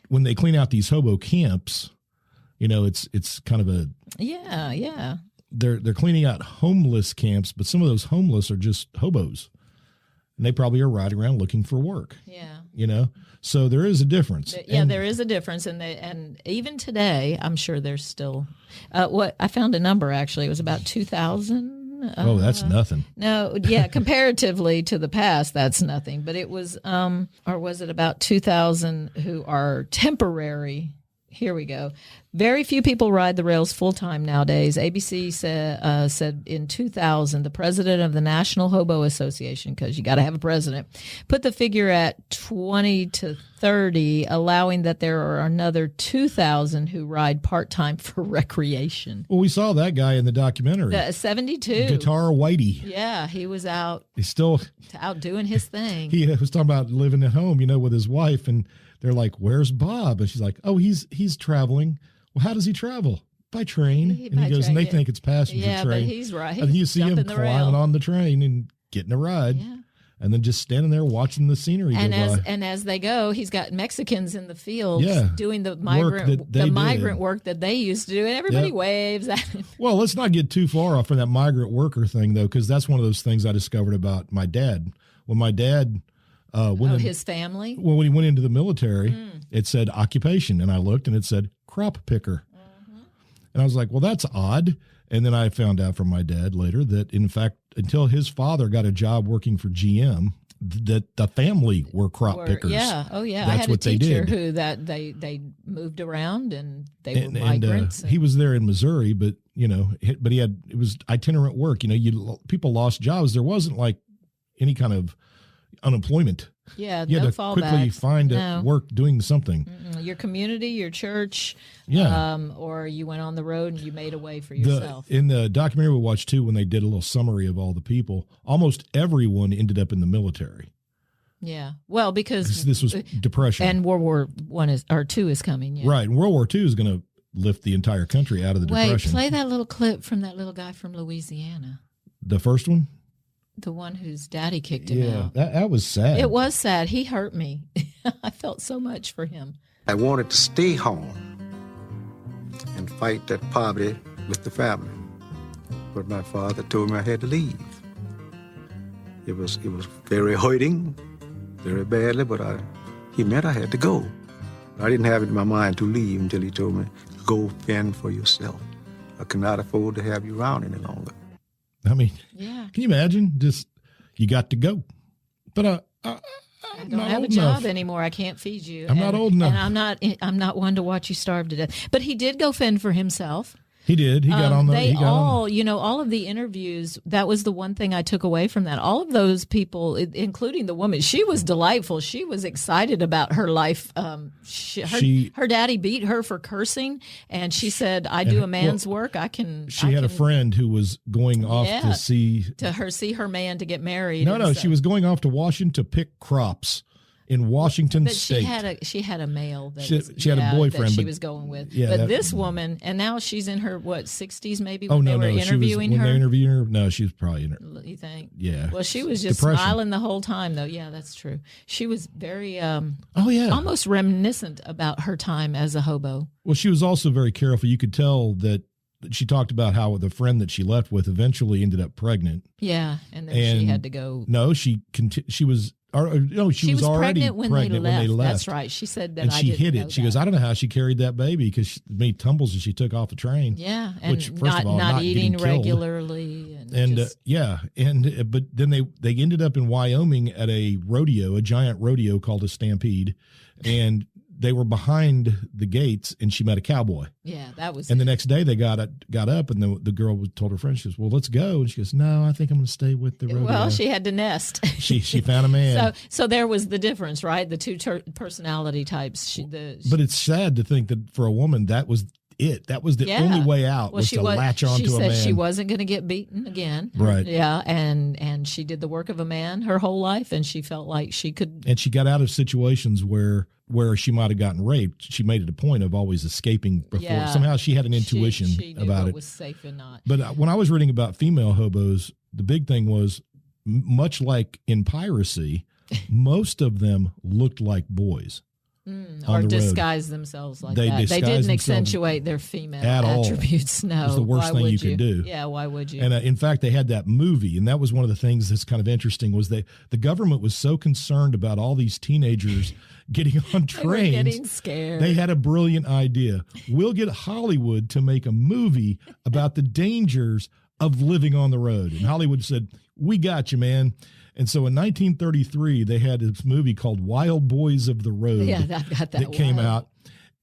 when they clean out these hobo camps, it's kind of a... Yeah. They're cleaning out homeless camps, but some of those homeless are just hobos. and they probably are riding around looking for work. Yeah. So there is a difference. Yeah, there is a difference, and even today, I'm sure there's still. What I found a number actually, it was about 2,000. Oh, that's nothing. No, yeah, comparatively to the past, that's nothing. But it was, or was it about 2,000 who are temporary? Here we go. Very few people ride the rails full time nowadays. ABC said in 2000, the president of the National Hobo Association, because you got to have a president, put the figure at 20 to 30, allowing that there are another 2,000 who ride part time for recreation. Well, we saw that guy in the documentary. 72. Guitar Whitey. Yeah, he was out. He's still out doing his thing. He was talking about living at home, with his wife, and they're like, "Where's Bob?" And she's like, "Oh, he's traveling." Well, how does he travel? By train. And he goes, and they think it's passenger train. Yeah, but he's right. And you see him climbing on the train and getting a ride. Yeah. And then just standing there watching the scenery go by. And as they go, he's got Mexicans in the fields doing the migrant work that they used to do, and everybody waves at him. Well, let's not get too far off from that migrant worker thing, though, because that's one of those things I discovered about my dad. When my dad his family? Well, when he went into the military, it said occupation, and I looked, and it said crop picker. Mm-hmm. And I was like, well, that's odd. And then I found out from my dad later that, in fact, until his father got a job working for GM, that the family were crop pickers. Yeah. Oh, yeah. That's I had what a teacher they did. who they moved around and they were migrants. He was there in Missouri, but it was itinerant work. People lost jobs. There wasn't like any kind of unemployment. Yeah, you had to fallbacks. Quickly find work doing something. Your community, your church, or you went on the road and you made a way for yourself. In the documentary we watched too, when they did a little summary of all the people, almost everyone ended up in the military. Yeah, well, because this was Depression, and World War II is coming. Yeah. Right, and World War II is going to lift the entire country out of the Depression. Play that little clip from that little guy from Louisiana. The first one. The one whose daddy kicked him out. That was sad. It was sad. He hurt me. I felt so much for him. I wanted to stay home and fight that poverty with the family. But my father told me I had to leave. It was very hurting, very badly, but he meant I had to go. I didn't have it in my mind to leave until he told me, go fend for yourself. I cannot afford to have you around any longer. I mean, yeah. Can you imagine? Just you got to go, but I don't have a job anymore. I can't feed you. I'm not old enough, and I'm not one to watch you starve to death. But he did go fend for himself. He did. He got on the. All of the interviews. That was the one thing I took away from that. All of those people, including the woman, she was delightful. She was excited about her life. Her daddy beat her for cursing, and she said, "I do a man's work. I can." She had a friend who was going off to see her man to get married. No, she was going off to Washington to pick crops. In Washington State. She had a male that she had a boyfriend that she was going with. Yeah, but this woman, and now she's in her 60s maybe when they were interviewing her. When they interviewed her, no, she was probably in her. You think? Yeah. Well, she was just smiling the whole time though. Yeah, that's true. She was very almost reminiscent about her time as a hobo. Well, she was also very careful. You could tell that she talked about how the friend that she left with eventually ended up pregnant. Yeah, and then she had to go. No, she was. She was already pregnant when they left. That's right. She said that. And she hid it. She goes, I don't know how she carried that baby because she made tumbles as she took off the train. Yeah, and not eating regularly. But then they ended up in Wyoming at a giant rodeo called a Stampede, and they were behind the gates, and she met a cowboy. Yeah, that was. And the next day they got up, and the girl told her friend, she goes, "Well, let's go." And she goes, "No, I think I'm going to stay with the rodeo." Well, she had to nest. She found a man. So there was the difference, right? The two personality types. But it's sad to think that for a woman that was it. That was the only way out was to latch onto a man. She said she wasn't going to get beaten again. Right. Yeah, and she did the work of a man her whole life, and she felt like she could. And she got out of situations where she might have gotten raped. She made it a point of always escaping before. Yeah. Somehow she had an intuition she knew about what it. Was safe and not. But when I was reading about female hobos, the big thing was, much like in piracy, most of them looked like boys. or the road. disguise themselves like They that. They disguise didn't themselves accentuate their female at all. attributes. No, It's the worst why thing would you could do. Yeah, why would you? And in fact, they had that movie, and that was one of the things that's kind of interesting was that the government was so concerned about all these teenagers getting on They were trains. getting scared. They had a brilliant idea. We'll get Hollywood to make a movie about the dangers of living on the road. And Hollywood said, we got you, man. And so in 1933, they had this movie called Wild Boys of the Road Yeah, I've got that came one. out.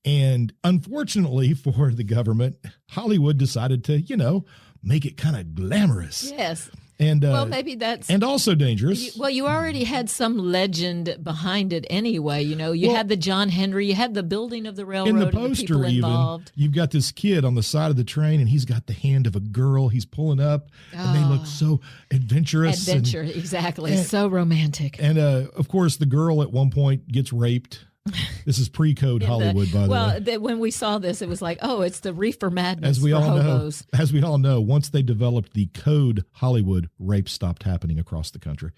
And unfortunately for the government, Hollywood decided to, make it kind of glamorous. Yes. And Well, maybe that's. and also dangerous. You already had some legend behind it anyway. You had the John Henry, you had the building of the railroad, In the and the poster, people even involved. you've got this kid on the side of the train, and he's got the hand of a girl. He's pulling up, and they look so adventurous. Adventure, exactly. So romantic. And of course, the girl at one point gets raped. This is pre-code Hollywood, by the way. Well, when we saw this, it was like, oh, it's the reefer madness As we for all hobos. know, once they developed the code Hollywood, rape stopped happening across the country.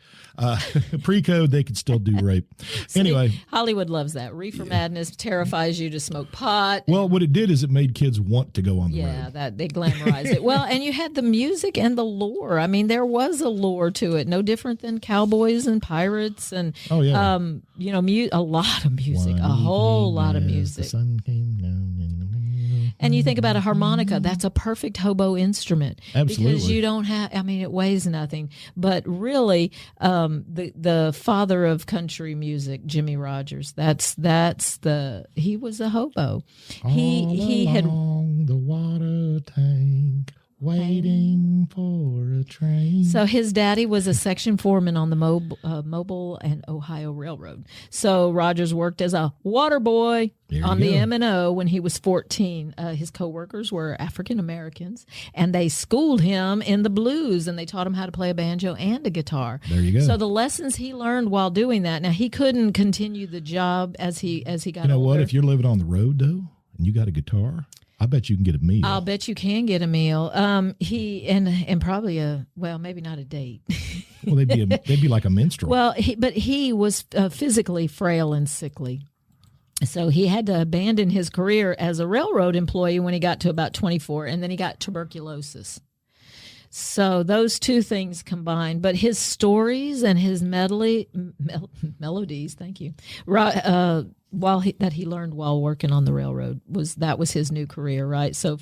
Pre-code, they could still do rape. See, Anyway, Hollywood loves that. Reefer madness terrifies you to smoke pot. well, what it did is it made kids want to go on the Yeah, road. that they glamorized it. Well, and you had the music and the lore. I mean, there was a lore to it, no different than cowboys and pirates and Oh, yeah. a lot of music, One a whole evening lot of as music. The sun came down in the morning. And you think about a harmonica, that's a perfect hobo instrument. Absolutely. Because you don't have, it weighs nothing. But really, the father of country music, Jimmy Rogers, he was a hobo. He had along the water tank, waiting for a train. So his daddy was a section foreman on the Mobile and Ohio Railroad. So Rogers worked as a water boy There on you the go. M&O when he was 14. His coworkers were African Americans, and they schooled him in the blues, and they taught him how to play a banjo and a guitar. There you go. So the lessons he learned while doing that. Now he couldn't continue the job as he got You know older. what? If you're living on the road, though, and you got a guitar, I bet you can get a meal. I'll bet you can get a meal. He and probably maybe not a date. Well, they'd be like a minstrel. Well, he was physically frail and sickly. So he had to abandon his career as a railroad employee when he got to about 24, and then he got tuberculosis. So those two things combined, but his stories and his melodies, thank you, that he learned while working on the railroad was his new career, right? So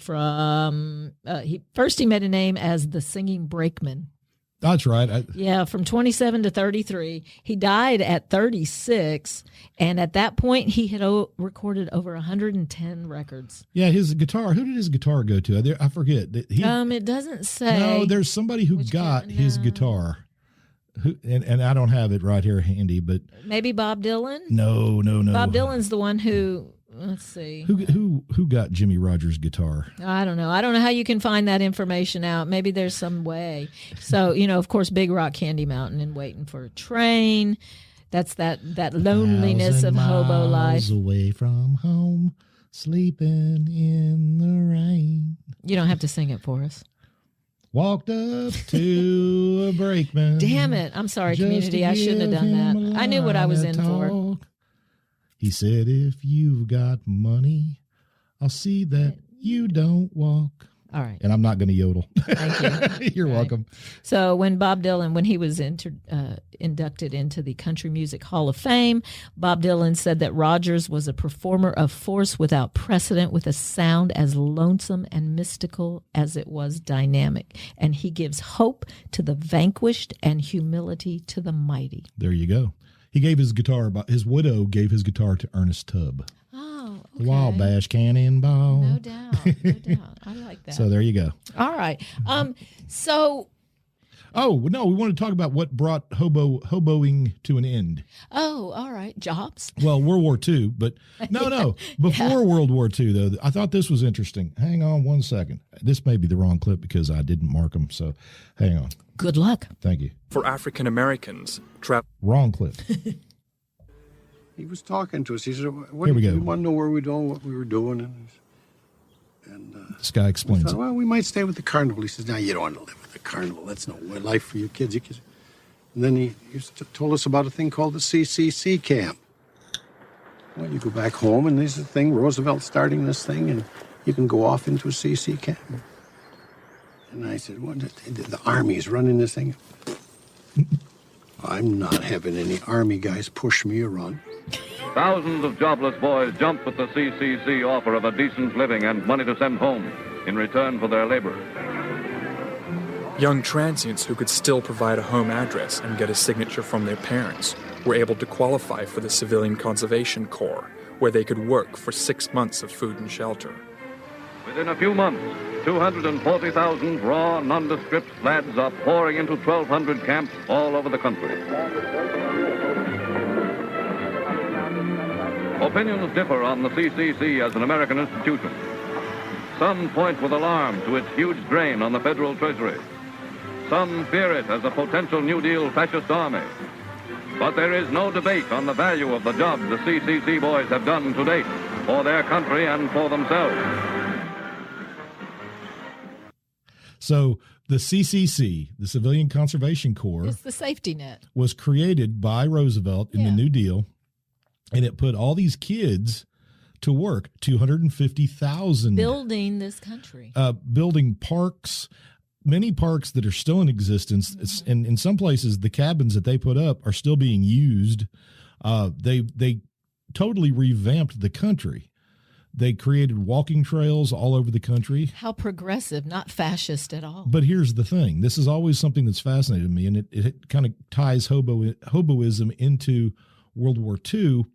he made a name as the Singing Brakeman. That's right. From 27 to 33. He died at 36, and at that point, he had recorded over 110 records. Yeah, his guitar. Who did his guitar go to? I forget. It doesn't say. No, there's somebody who got his guitar. And I don't have it right here handy, but Maybe Bob Dylan? no. Bob Dylan's the one who, let's see. Who got Jimmy Rogers' guitar? I don't know. I don't know how you can find that information out. Maybe there's some way. So, of course, Big Rock Candy Mountain and Waiting for a Train. That's that loneliness of 1,000 hobo life. miles away from home, sleeping in the rain. You don't have to sing it for us. Walked up to a brakeman. Damn it. I'm sorry, just community. to I shouldn't have give done him that. a I knew what I was line in of for. talk. He said, if you've got money, I'll see that you don't walk. All right. And I'm not going to yodel. Thank you. You're Right. welcome. So when Bob Dylan, when he was inducted into the Country Music Hall of Fame, Bob Dylan said that Rogers was a performer of force without precedent, with a sound as lonesome and mystical as it was dynamic. And he gives hope to the vanquished and humility to the mighty. There you go. He gave his guitar, his widow gave his guitar to Ernest Tubb. Oh, The okay. Wabash Cannonball. No doubt. No doubt. I like that. So there you go. All right. So Oh, no, we want to talk about what brought hoboing to an end. Oh, all right. Jobs. Well, World War II, but no. Before World War II, though, I thought this was interesting. Hang on one second. This may be the wrong clip because I didn't mark them, so hang on. Good luck. Thank you. For African Americans, Wrong clip. He was talking to us. He said, Here we go. You want to know where we're doing, what we were doing? And This guy explains thought, it. well, we might stay with the carnival. He says, no, you don't want to live with the carnival. That's no life for your kids. And then he told us about a thing called the CCC camp. Well, you go back home, and this is the thing, Roosevelt's starting this thing, and you can go off into a CC camp. And I said, what? The Army's running this thing? I'm not having any Army guys push me around. Thousands of jobless boys jump at the CCC offer of a decent living and money to send home in return for their labor. Young transients who could still provide a home address and get a signature from their parents were able to qualify for the Civilian Conservation Corps, where they could work for 6 months of food and shelter. Within a few months, 240,000 raw, nondescript lads are pouring into 1,200 camps all over the country. Opinions differ on the CCC as an American institution. Some point with alarm to its huge drain on the federal treasury. Some fear it as a potential New Deal fascist army. But there is no debate on the value of the job the CCC boys have done to date for their country and for themselves. So the CCC, the Civilian Conservation Corps, It's the safety net. was created by Roosevelt in the New Deal, and it put all these kids to work, 250,000. Building this country. Building parks, many parks that are still in existence. And in some places, the cabins that they put up are still being used. They totally revamped the country. They created walking trails all over the country. How progressive, not fascist at all. But here's the thing. This is always something that's fascinated me, and it kind of ties hoboism into World War II,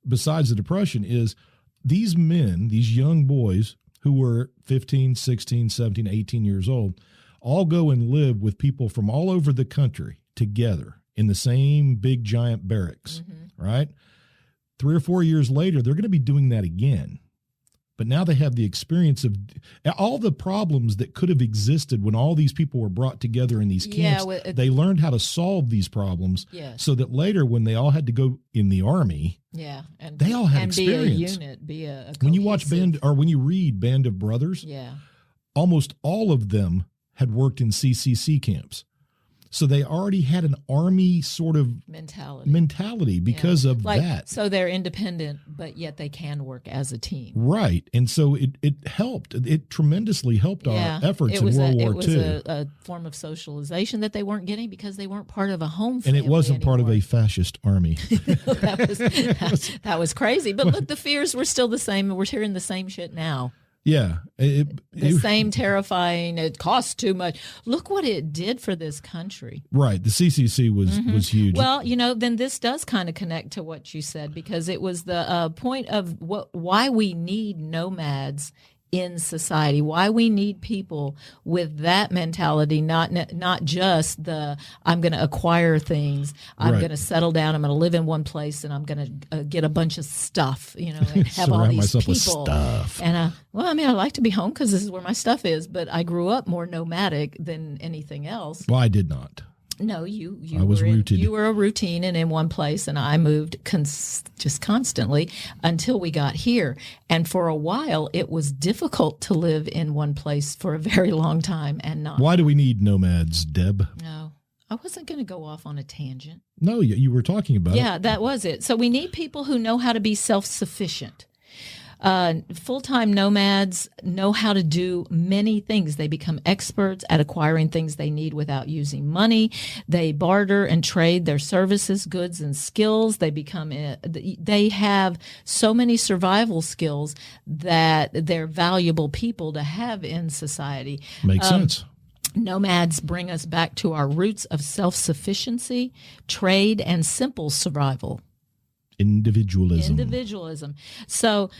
besides the Depression, is these men, these young boys who were 15, 16, 17, 18 years old, all go and live with people from all over the country together in the same big giant barracks, right? 3 or 4 years later, they're going to be doing that again. But now they have the experience of all the problems that could have existed when all these people were brought together in these camps. They learned how to solve these problems so that later when they all had to go in the Army, and they all had and experience. Be a unit, be a when you watch cohesive- when you read Band of Brothers, almost all of them had worked in CCC camps. So they already had an Army sort of mentality because of that. So they're independent, but yet they can work as a team. Right. And so it helped. It tremendously helped our efforts in World War II. It was a form of socialization that they weren't getting because they weren't part of a home family. And it wasn't part of a fascist army. that was crazy. But look, the fears were still the same. We're hearing the same shit now. Yeah. The same terrifying, it costs too much. Look what it did for this country. Right. The CCC was huge. Well, then this does kind of connect to what you said, because it was the point of why we need nomads in society, why we need people with that mentality, not just the I'm going to acquire things, I'm going to settle down, I'm going to live in one place, and I'm going to get a bunch of stuff, and have all these people. With stuff. And I like to be home because this is where my stuff is, but I grew up more nomadic than anything else. Well, I did not. No, you were a routine and in one place, and I moved just constantly until we got here. And for a while, it was difficult to live in one place for a very long time and not. Why do we need nomads, Deb? No, I wasn't going to go off on a tangent. No, you were talking about it. Yeah, that was it. So we need people who know how to be self-sufficient. Full-time nomads know how to do many things. They become experts at acquiring things they need without using money. They barter and trade their services, goods, and skills. They have so many survival skills that they're valuable people to have in society. Makes sense. Nomads bring us back to our roots of self-sufficiency, trade, and simple survival. Individualism. So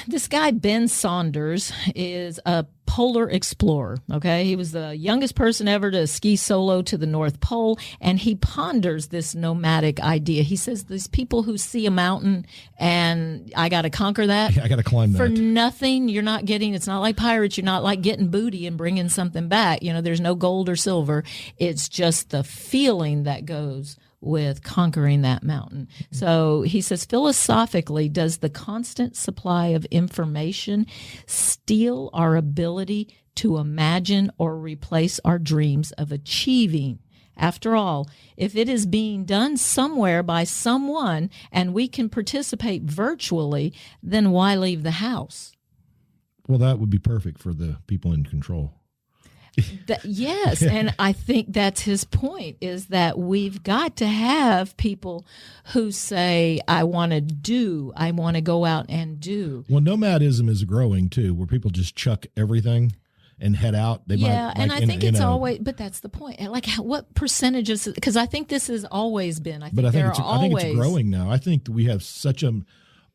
this guy, Ben Saunders, is a polar explorer, okay? He was the youngest person ever to ski solo to the North Pole, and he ponders this nomadic idea. He says these people who see a mountain and I got to conquer that. I got to climb that. For nothing, you're not getting, it's not like pirates, you're not like getting booty and bringing something back. There's no gold or silver. It's just the feeling that goes with conquering that mountain. So he says, philosophically, does the constant supply of information steal our ability to imagine or replace our dreams of achieving After all, if it is being done somewhere by someone and we can participate virtually, then why leave the house? Well, that would be perfect for the people in control. Yes, and I think that's his point, is that we've got to have people who say, I want to go out and do. Well, nomadism is growing too, where people just chuck everything and head out. They and I think it's always, but that's the point. Like, what percentages? Because I think this has always been. I think it's growing now. I think that we have such an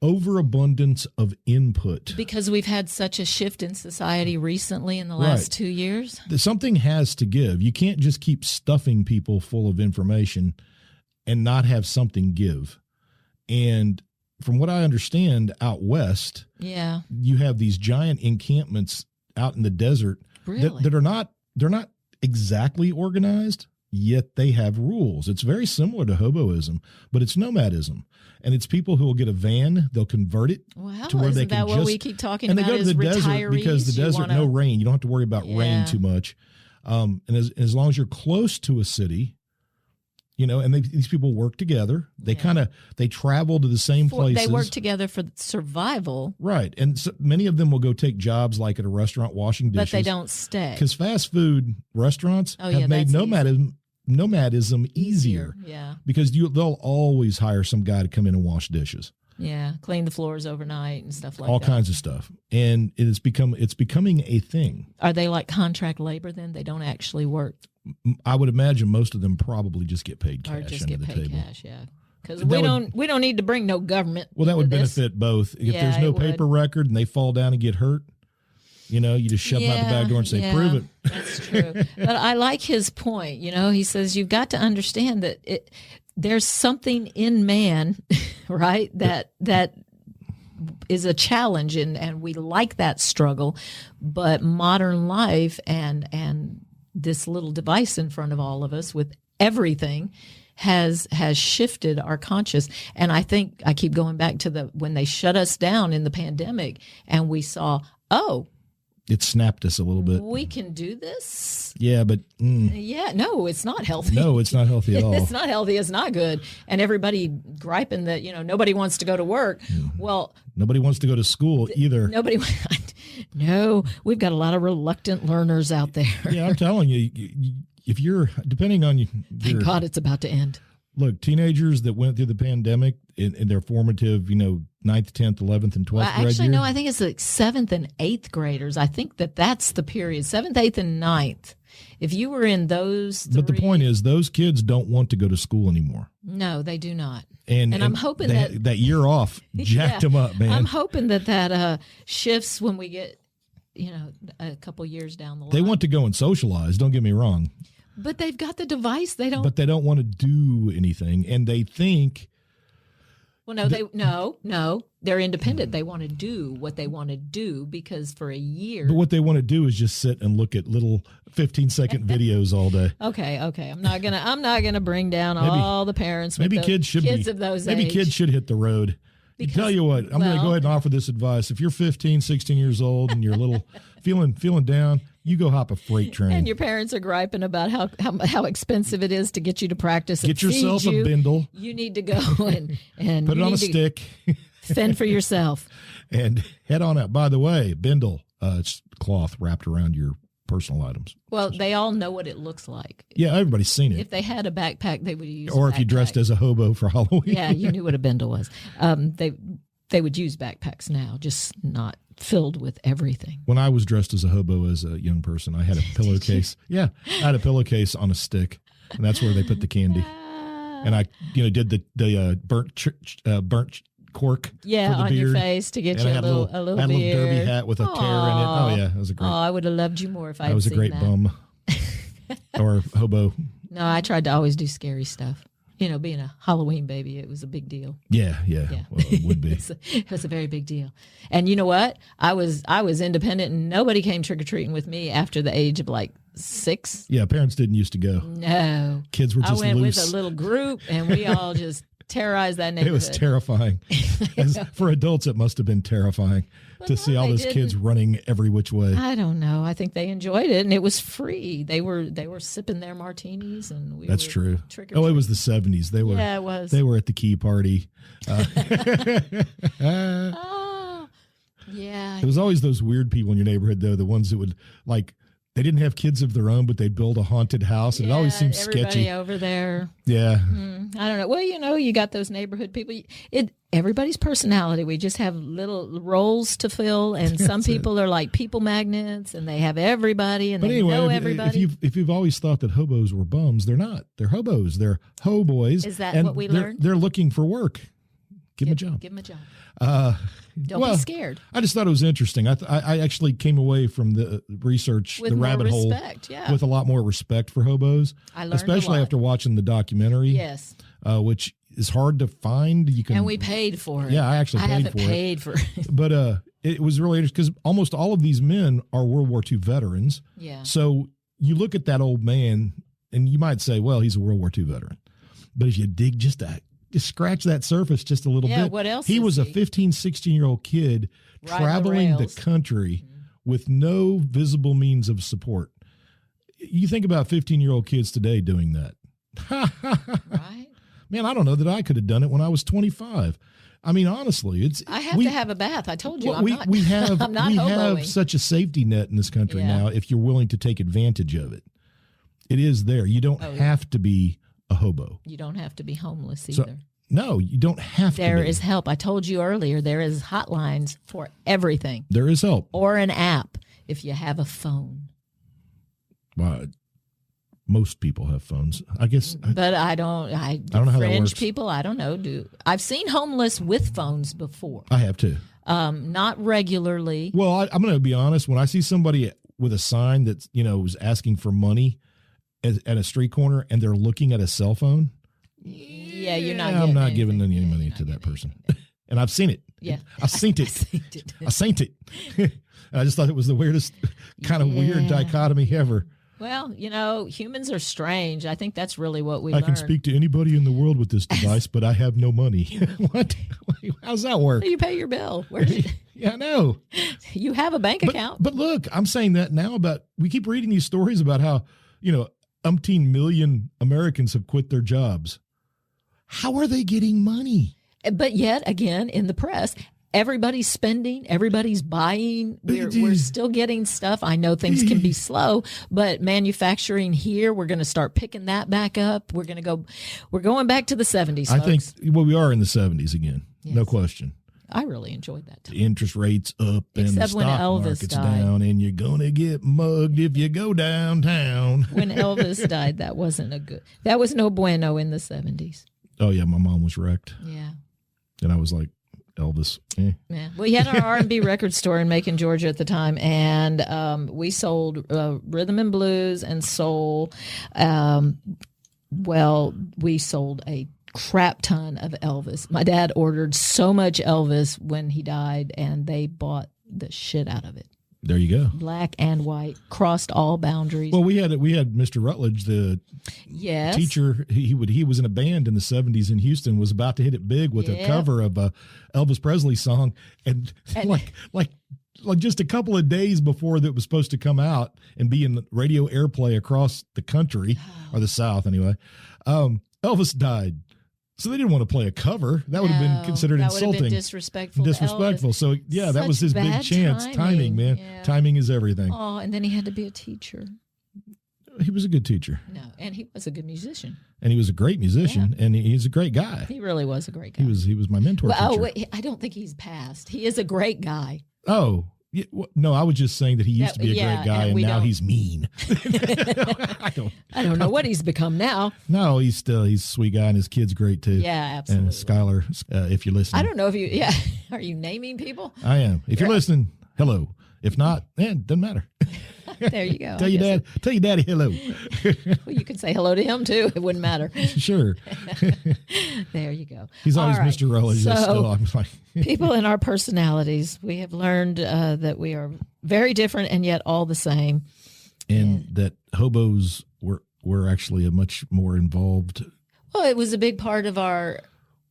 overabundance of input because we've had such a shift in society recently in the last 2 years. Something has to give. You can't just keep stuffing people full of information and not have something give. And from what I understand, out west, you have these giant encampments out in the desert that are they're not exactly organized, yet they have rules. It's very similar to hoboism, but it's nomadism. And it's people who will get a van, they'll convert it to where they can what we keep talking and about? They go to the desert because the desert, no rain. You don't have to worry about rain too much. And as long as you're close to a city, and these people work together. They they travel to the same places. They work together for survival. Right. And so many of them will go take jobs like at a restaurant washing dishes. But they don't stay. Because fast food restaurants have made nomadism easier. Yeah. Because they'll always hire some guy to come in and wash dishes. Yeah, clean the floors overnight and stuff like all that. All kinds of stuff. And it's becoming a thing. Are they like contract labor then? They don't actually work? I would imagine most of them probably just get paid cash. Or just get paid cash, yeah. Because we don't need to bring no government. Well, that would benefit both. If there's no paper record and they fall down and get hurt, you just shove them out the back door and say, prove it. That's true. But I like his point. He says you've got to understand that there's something in man, right, that is a challenge, and we like that struggle. But modern life and this little device in front of all of us with everything has shifted our conscious. And I think I keep going back to when they shut us down in the pandemic and we saw, it snapped us a little bit. We can do this. Yeah, but no, it's not healthy. No, it's not healthy at all. It's not healthy. It's not good. And everybody griping that nobody wants to go to work. Well, nobody wants to go to school either. No, we've got a lot of reluctant learners out there. Yeah, I'm telling you, if you're depending on you, thank God it's about to end. Look, teenagers that went through the pandemic in their formative, 9th, 10th, 11th, and 12th grade year. No, I think it's like 7th and 8th graders. I think that's the period, 7th, 8th, and 9th. If you were in those But the point is, those kids don't want to go to school anymore. No, they do not. And I'm hoping that year off jacked them up, man. I'm hoping that shifts when we get, a couple years down the line. They want to go and socialize, don't get me wrong. But they've got the device. But they don't want to do anything, and they think. Well, no, they're independent. They want to do what they want to do because for a year. But what they want to do is just sit and look at little 15-second videos all day. Okay. I'm not gonna bring down all the parents. Maybe kids of those age. Maybe kids should hit the road. Because, tell you what, I'm going to go ahead and offer this advice. If you're 15, 16 years old and you're a little feeling down, you go hop a freight train. And your parents are griping about how expensive it is to get you to practice. Get yourself a bindle. You need to go and put it on a stick. Fend for yourself. And head on out. By the way, bindle, it's cloth wrapped around your personal items. Well, they all know what it looks like. Yeah, everybody's seen it. If they had a backpack, they would use or if you dressed as a hobo for Halloween. Yeah, you knew what a bindle was. They would use backpacks now, just not filled with everything. When I was dressed as a hobo as a young person, I had a pillowcase. Yeah, I had a pillowcase on a stick, and that's where they put the candy. And I, did the burnt cork. Yeah, for the on beard. Your face to get and you I had a little I had a little derby hat with a tear in it. Oh yeah, it was a great. Oh, I would have loved you more if I. I was a great bum. Or hobo. No, I tried to always do scary stuff. Being a Halloween baby, it was a big deal. Yeah. Well, it would be. It was a very big deal. And you know what? I was independent, and nobody came trick or treating with me after the age of like 6. Yeah, parents didn't used to go. No, kids were just I went loose. with a little group, and we all just terrorize that neighborhood. It was terrifying. For adults, it must have been terrifying to see all those kids running every which way. I don't know. I think they enjoyed it, and it was free. They were sipping their martinis, and we That's were true. trick-or-treating. Oh, it was the 70s. They were. Yeah, it was. They were at the key party. Oh, yeah. It was always those weird people in your neighborhood, though, the ones that would, like, they didn't have kids of their own, but they'd build a haunted house, and it always seemed everybody sketchy. over there. Yeah. I don't know. Well, you got those neighborhood people. Everybody's personality. We just have little roles to fill, and some people are like people magnets, and they have everybody, and But they anyway, know everybody. if you've always thought that hobos were bums, they're not. They're hobos. They're ho boys. Is that and what we they're, learned? They're looking for work. Give them a job. Give them a job. Don't be scared. I just thought it was interesting. I actually came away from the research, With the more rabbit respect, hole, yeah. with a lot more respect for hobos. I learned especially a lot. after watching the documentary. Yes. Which is hard to find. You can, And we paid for it. Yeah, I actually paid haven't for it. paid for it. But it was really interesting because almost all of these men are World War II veterans. Yeah. So you look at that old man, and you might say, well, he's a World War II veteran. But if you dig just scratch that surface just a little bit. What else He is was a he? 15, 16-year-old kid Riding the traveling the rails. country with no visible means of support. You think about 15-year-old kids today doing that. Right? Man, I don't know that I could have done it when I was 25. I mean, honestly, I have to have a bath. I told you. well, I'm we not, have I'm not we hoboing. have such a safety net in this country Yeah. now. If you're willing to take advantage of it, it is there. You don't have to be a hobo. You don't have to be homeless So, either. no, you don't have There to. Be. is help. I told you earlier, there is hotlines for everything There is help. or an app if you have a phone. Well, most people have phones. I guess. But I don't know how that works. Fringe people, I don't know. I've seen homeless with phones before. I have too. Not regularly. Well, I'm going to be honest. When I see somebody with a sign that is asking for money at a street corner and they're looking at a cell phone, Yeah, you're not. I'm not anything. giving any money to that person. And I've seen it. Yeah. I've seen it. I seen it. And I just thought it was the weirdest kind of weird dichotomy ever. Well, humans are strange. I think that's really what we I learned. can speak to anybody in the world with this device, but I have no money. What? How's that work? You pay your bill. Where did Yeah, I know. you have a bank account? But look, I'm saying that now we keep reading these stories about how, umpteen million Americans have quit their jobs. How are they getting money? But yet again, in the press, everybody's spending, everybody's buying. We're still getting stuff. I know things can be slow, but manufacturing here, we're going to start picking that back up. We're going back to the 70s. I folks. think, we are in the 70s again. No Yes. question. I really enjoyed that time. The interest rates up and the Except when stock Elvis market's died. down, and you're going to get mugged if you go downtown. When Elvis died, that was no bueno in the 70s. Oh, yeah, my mom was wrecked. Yeah. And I was like, Elvis, eh. Yeah. We had our R&B record store in Macon, Georgia at the time, and we sold rhythm and blues and soul. We sold a crap ton of Elvis. My dad ordered so much Elvis when he died, and they bought the shit out of it. There you go. Black and white, crossed all boundaries. Well, we had Mr. Rutledge, the yes. teacher. He was in a band in the 70s in Houston, was about to hit it big with a cover of a Elvis Presley song, and like just a couple of days before that was supposed to come out and be in radio airplay across the country or the South anyway, Elvis died. So they didn't want to play a cover. That would have been considered that would have insulting. been disrespectful. To Elvis. So yeah, that was Such his big bad chance. Timing, man. Yeah. Timing is everything. Oh, and then he had to be a teacher. He was a good teacher. No, and he was a good musician. And he was a great musician, and he's a great guy. He really was a great guy. He was my mentor teacher. Wait, I don't think he's passed. He is a great guy. Oh, yeah, no, I was just saying that he used to be a great guy, and now he's mean. I don't know what he's become now. No, he's a sweet guy, and his kid's great too. Yeah, absolutely. And Skylar, if you're listening. I don't know if you, are you naming people? I am. If you're listening, hello. If not, doesn't matter. There you go. Tell your daddy hello. Well, you can say hello to him too. It wouldn't matter. Sure. There you go. He's always All right. Mr. Rutledge. So, Still, I'm like, people in our personalities, we have learned that we are very different and yet all the same. And that hobos were actually a much more involved. Well, it was a big part of our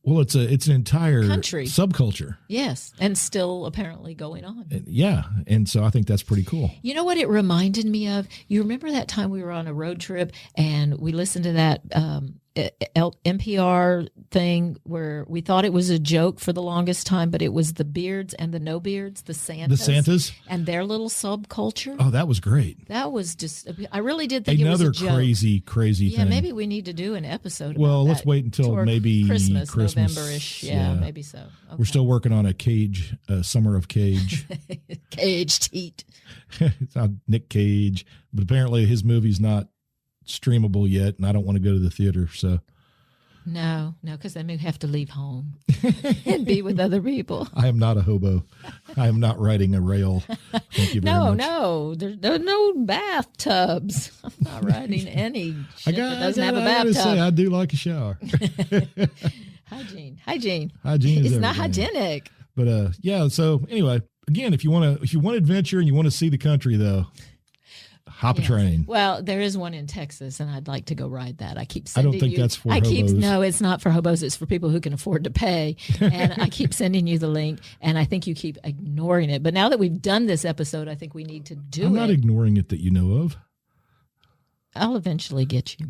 Well, it's an entire country subculture. Yes, and still apparently going on. Yeah, and so I think that's pretty cool. You know what it reminded me of? You remember that time we were on a road trip and we listened to that NPR thing where we thought it was a joke for the longest time, but it was the beards and the no beards, the Santas, and their little subculture. Oh, that was great. That was just, I really did think another it was a joke. crazy Yeah, thing. maybe we need to do an episode. Well, about let's that wait until toward maybe Christmas. Christmas. November-ish. Yeah, maybe so. Okay. We're still working on a Cage, Summer of Cage. Caged Heat. It's not Nick Cage, but apparently his movie's not streamable yet, and I don't want to go to the theater. So no, because then we have to leave home and be with other people. I am not a hobo. I am not riding a rail. Thank you very much. No, there's no bathtubs. I'm not riding any shit that doesn't have a bathtub. Say, I do like a shower. Hygiene. Hygiene is It's everything. not hygienic. But yeah. So anyway, again, if you want adventure and you want to see the country, though, hop a train. Well, there is one in Texas, and I'd like to go ride that. I keep sending I don't think you, that's for hobos. No, it's not for hobos. It's for people who can afford to pay. And I keep sending you the link, and I think you keep ignoring it. But now that we've done this episode, I think we need to do it. I'm not ignoring it that you know of. I'll eventually get you.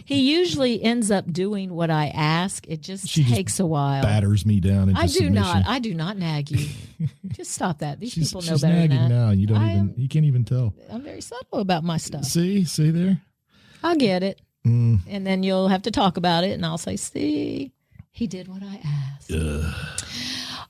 He usually ends up doing what I ask. It just takes a while. Batters me down into submission. I do not nag you. Just stop that. These people know she's better than nagging that. now. You can't even tell. I'm very subtle about my stuff. See there? I'll get it. And then you'll have to talk about it, and I'll say, see, he did what I asked.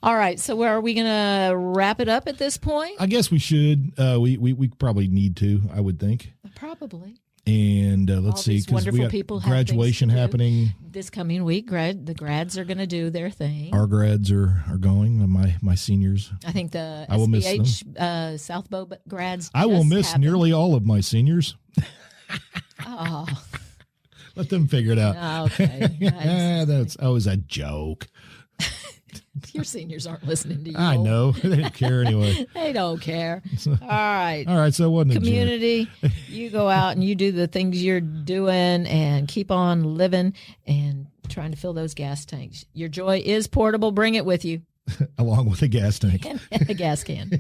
All right, so are we going to wrap it up at this point? I guess we should. We probably need to, I would think. Probably. And let's see, because we got people graduation happening this coming week. The grads are going to do their thing. Our grads are going. My seniors. I think the I will SBH South Bow grads. I will miss happened. nearly all of my seniors. Oh. Let them figure it out. Okay. That's always a joke. Your seniors aren't listening to you. I know. They don't care anyway. They don't care. All right. All right. So it wasn't community, you go out and you do the things you're doing and keep on living and trying to fill those gas tanks. Your joy is portable. Bring it with you. Along with a gas tank. And a gas can.